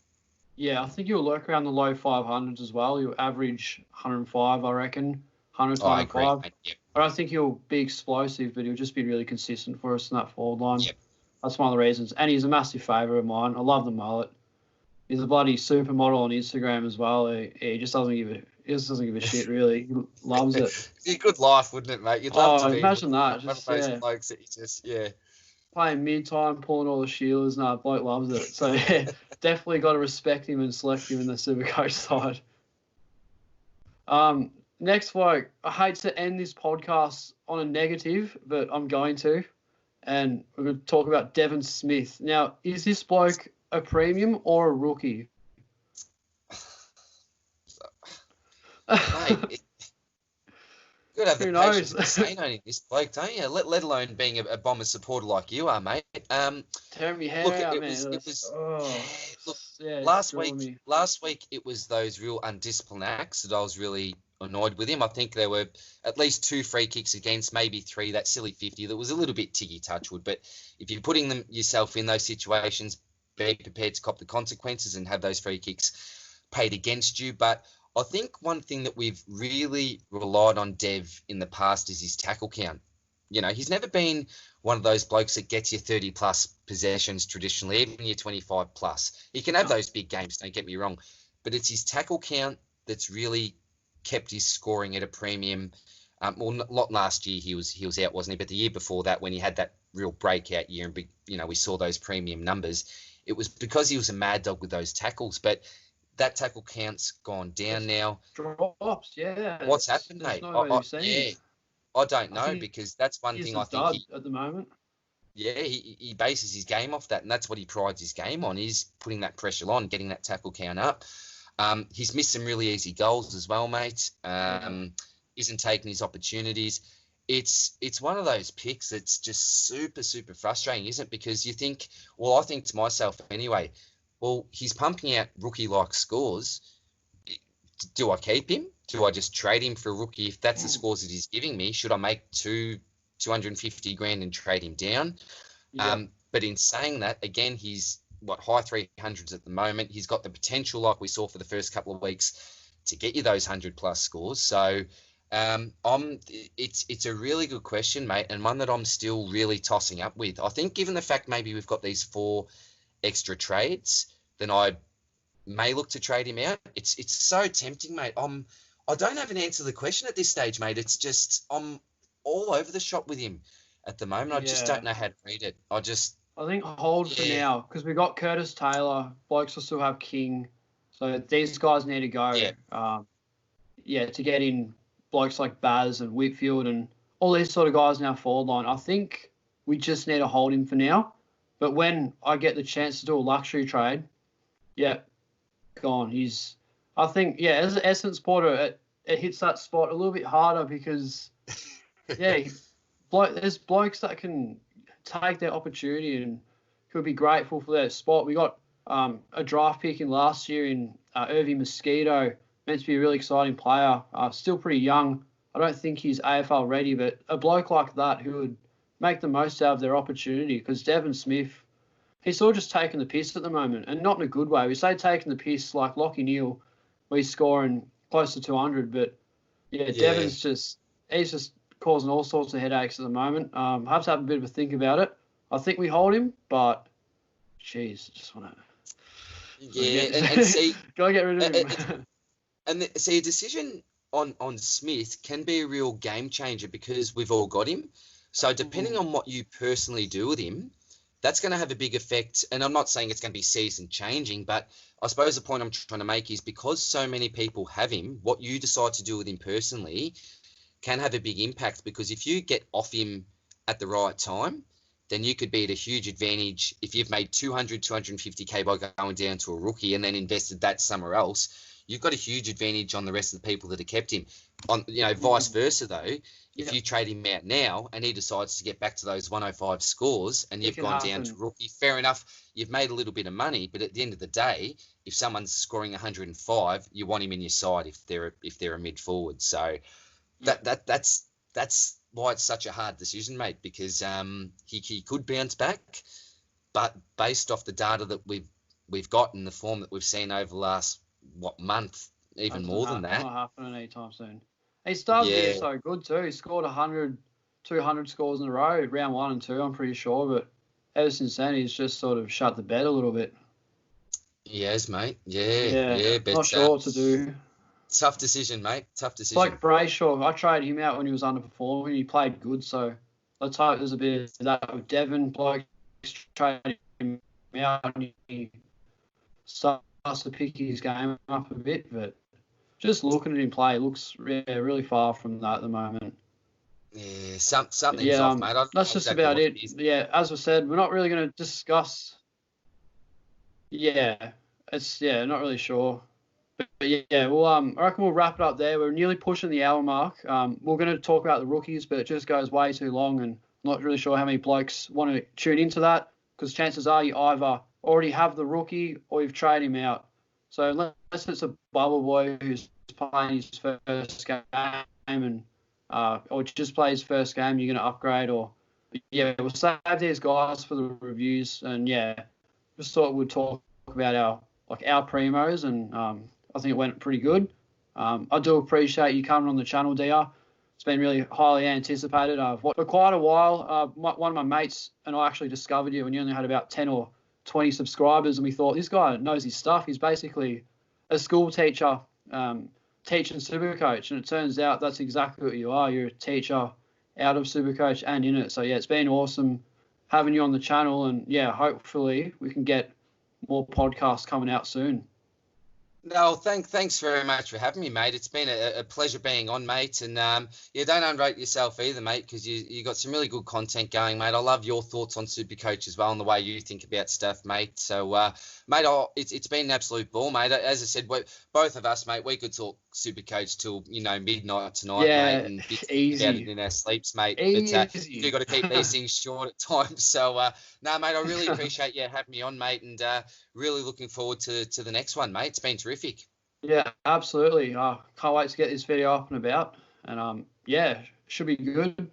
Yeah, I think you'll lurk around the low 500s as well. You'll average 105, I reckon, 100 to 105. Yep. I don't think he'll be explosive, but he'll just be really consistent for us in that forward line. Yep. That's one of the reasons. And he's a massive favourite of mine. I love the mullet. He's a bloody supermodel on Instagram as well. He just doesn't give a shit, really. He loves it. Be a good life, wouldn't it, mate? You'd love to be. Imagine that. One of those blokes that you just, playing mid-time, pulling all the Sheilas. No, bloke loves it. So, yeah, definitely got to respect him and select him in the Supercoach side. Next bloke, I hate to end this podcast on a negative, but I'm going to. And we're going to talk about Devon Smith. Now, is this bloke a premium or a rookie? Mate, you got to have the patience to say no to this bloke, don't you? Let alone being a Bombers supporter like you are, mate. Tearing me hair out, man. Last week it was those real undisciplined acts that I was really annoyed with him. I think there were at least 2 free kicks against, maybe 3. That silly 50 that was a little bit tiggy touchwood. But if you're putting yourself in those situations, be prepared to cop the consequences and have those free kicks paid against you. But I think one thing that we've really relied on Dev in the past is his tackle count. He's never been one of those blokes that gets you 30-plus possessions traditionally, even your 25-plus. He can have those big games, don't get me wrong. But it's his tackle count that's really kept his scoring at a premium. Not last year, he was out, wasn't he? But the year before that, when he had that real breakout year and, we saw those premium numbers, it was because he was a mad dog with those tackles. But that tackle count's gone down now. Drops, yeah. What's happened, mate? I don't know, because that's one thing I think at the moment. Yeah, he bases his game off that, and that's what he prides his game on, is putting that pressure on, getting that tackle count up. He's missed some really easy goals as well, mate. Isn't taking his opportunities. It's one of those picks that's just super, super frustrating, isn't it? Because you think, I think to myself anyway, he's pumping out rookie-like scores. Do I keep him? Do I just trade him for a rookie if that's the scores that he's giving me? Should I make $250,000 and trade him down? Yeah. But in saying that, again, he's high 300s at the moment. He's got the potential, like we saw for the first couple of weeks, to get you those 100-plus scores. So it's a really good question, mate, and one that I'm still really tossing up with. I think given the fact maybe we've got these 4 extra trades, then I may look to trade him out. It's so tempting, mate. I don't have an answer to the question at this stage, mate. It's just I'm all over the shop with him at the moment. I just don't know how to read it. I think hold for now, because we got Curtis Taylor. Blokes will still have King. So these guys need to go. To get in blokes like Baz and Whitfield and all these sort of guys in our forward line. I think we just need to hold him for now. But when I get the chance to do a luxury trade, gone. I think, as an Essence supporter, it hits that spot a little bit harder because, there's blokes that can take their opportunity and could be grateful for their spot. We got a draft pick in last year in Irving Mosquito, meant to be a really exciting player, still pretty young. I don't think he's AFL ready, but a bloke like that who would make the most out of their opportunity, because Devon Smith, he's sort of just taking the piss at the moment, and not in a good way. We say taking the piss like Lockie Neal, where he's scoring close to 200, but Devon's he's just causing all sorts of headaches at the moment. I have to have a bit of a think about it. I think we hold him, but just want to. And see, gotta get rid of him. A decision on Smith can be a real game changer because we've all got him. So depending on what you personally do with him, that's going to have a big effect. And I'm not saying it's going to be season changing, but I suppose the point I'm trying to make is because so many people have him, what you decide to do with him personally can have a big impact, because if you get off him at the right time, then you could be at a huge advantage if you've made 200, 250K by going down to a rookie and then invested that somewhere else. You've got a huge advantage on the rest of the people that have kept him. Vice versa, though, if you trade him out now and he decides to get back to those 105 scores and you've gone down to rookie, fair enough, you've made a little bit of money, but at the end of the day, if someone's scoring 105, you want him in your side if they're a mid forward. So that's why it's such a hard decision, mate, because he could bounce back, but based off the data that we've got and the form that we've seen over the last month, even more than that. Not happening anytime soon. He started the year so good too. He scored 100, 200 scores in a row, round 1 and 2, I'm pretty sure, but ever since then he's just sort of shut the bed a little bit. Yes, mate. Yeah. But, not sure what to do. Tough decision, mate. Tough decision. It's like Brayshaw. I traded him out when he was underperforming. He played good, so let's hope there's a bit of that with Devon. Bloke traded him out and he starts to pick his game up a bit, but just looking at him play, looks really far from that at the moment. Yeah, something's off, mate. That's just about it. Yeah, as I said, we're not really going to discuss. Yeah, not really sure. But yeah, well, I reckon we'll wrap it up there. We're nearly pushing the hour mark. We're going to talk about the rookies, but it just goes way too long, and I'm not really sure how many blokes want to tune into that, because chances are you either already have the rookie or you've traded him out. So unless it's a bubble boy who's playing his first game and or just play his first game, you're going to upgrade. We'll save these guys for the reviews, and just thought we'd talk about our primos, and I think it went pretty good. I do appreciate you coming on the channel, DR. It's been really highly anticipated. For quite a while, one of my mates and I actually discovered you when you only had about 10 or 20 subscribers, and we thought, this guy knows his stuff. He's basically a school teacher teaching Supercoach, and it turns out that's exactly what you are. You're a teacher out of Supercoach and in it. So, it's been awesome having you on the channel, and, hopefully we can get more podcasts coming out soon. No, thanks very much for having me, mate. It's been a pleasure being on, mate. And don't unrate yourself either, mate, because you got some really good content going, mate. I love your thoughts on Supercoach as well and the way you think about stuff, mate. So, mate, it's been an absolute ball, mate. As I said, both of us, mate, we could talk Supercoach till midnight tonight, mate, and be easy about it in our sleeps, mate. Easy. But you've got to keep these things short at times. So, mate, I really appreciate you having me on, mate, and really looking forward to the next one, mate. It's been terrific. Yeah, absolutely. Can't wait to get this video up and about, and should be good.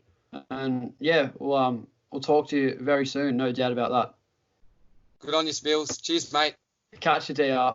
And we'll talk to you very soon, no doubt about that. Good on you, Spills. Cheers, mate. Catch you, DR.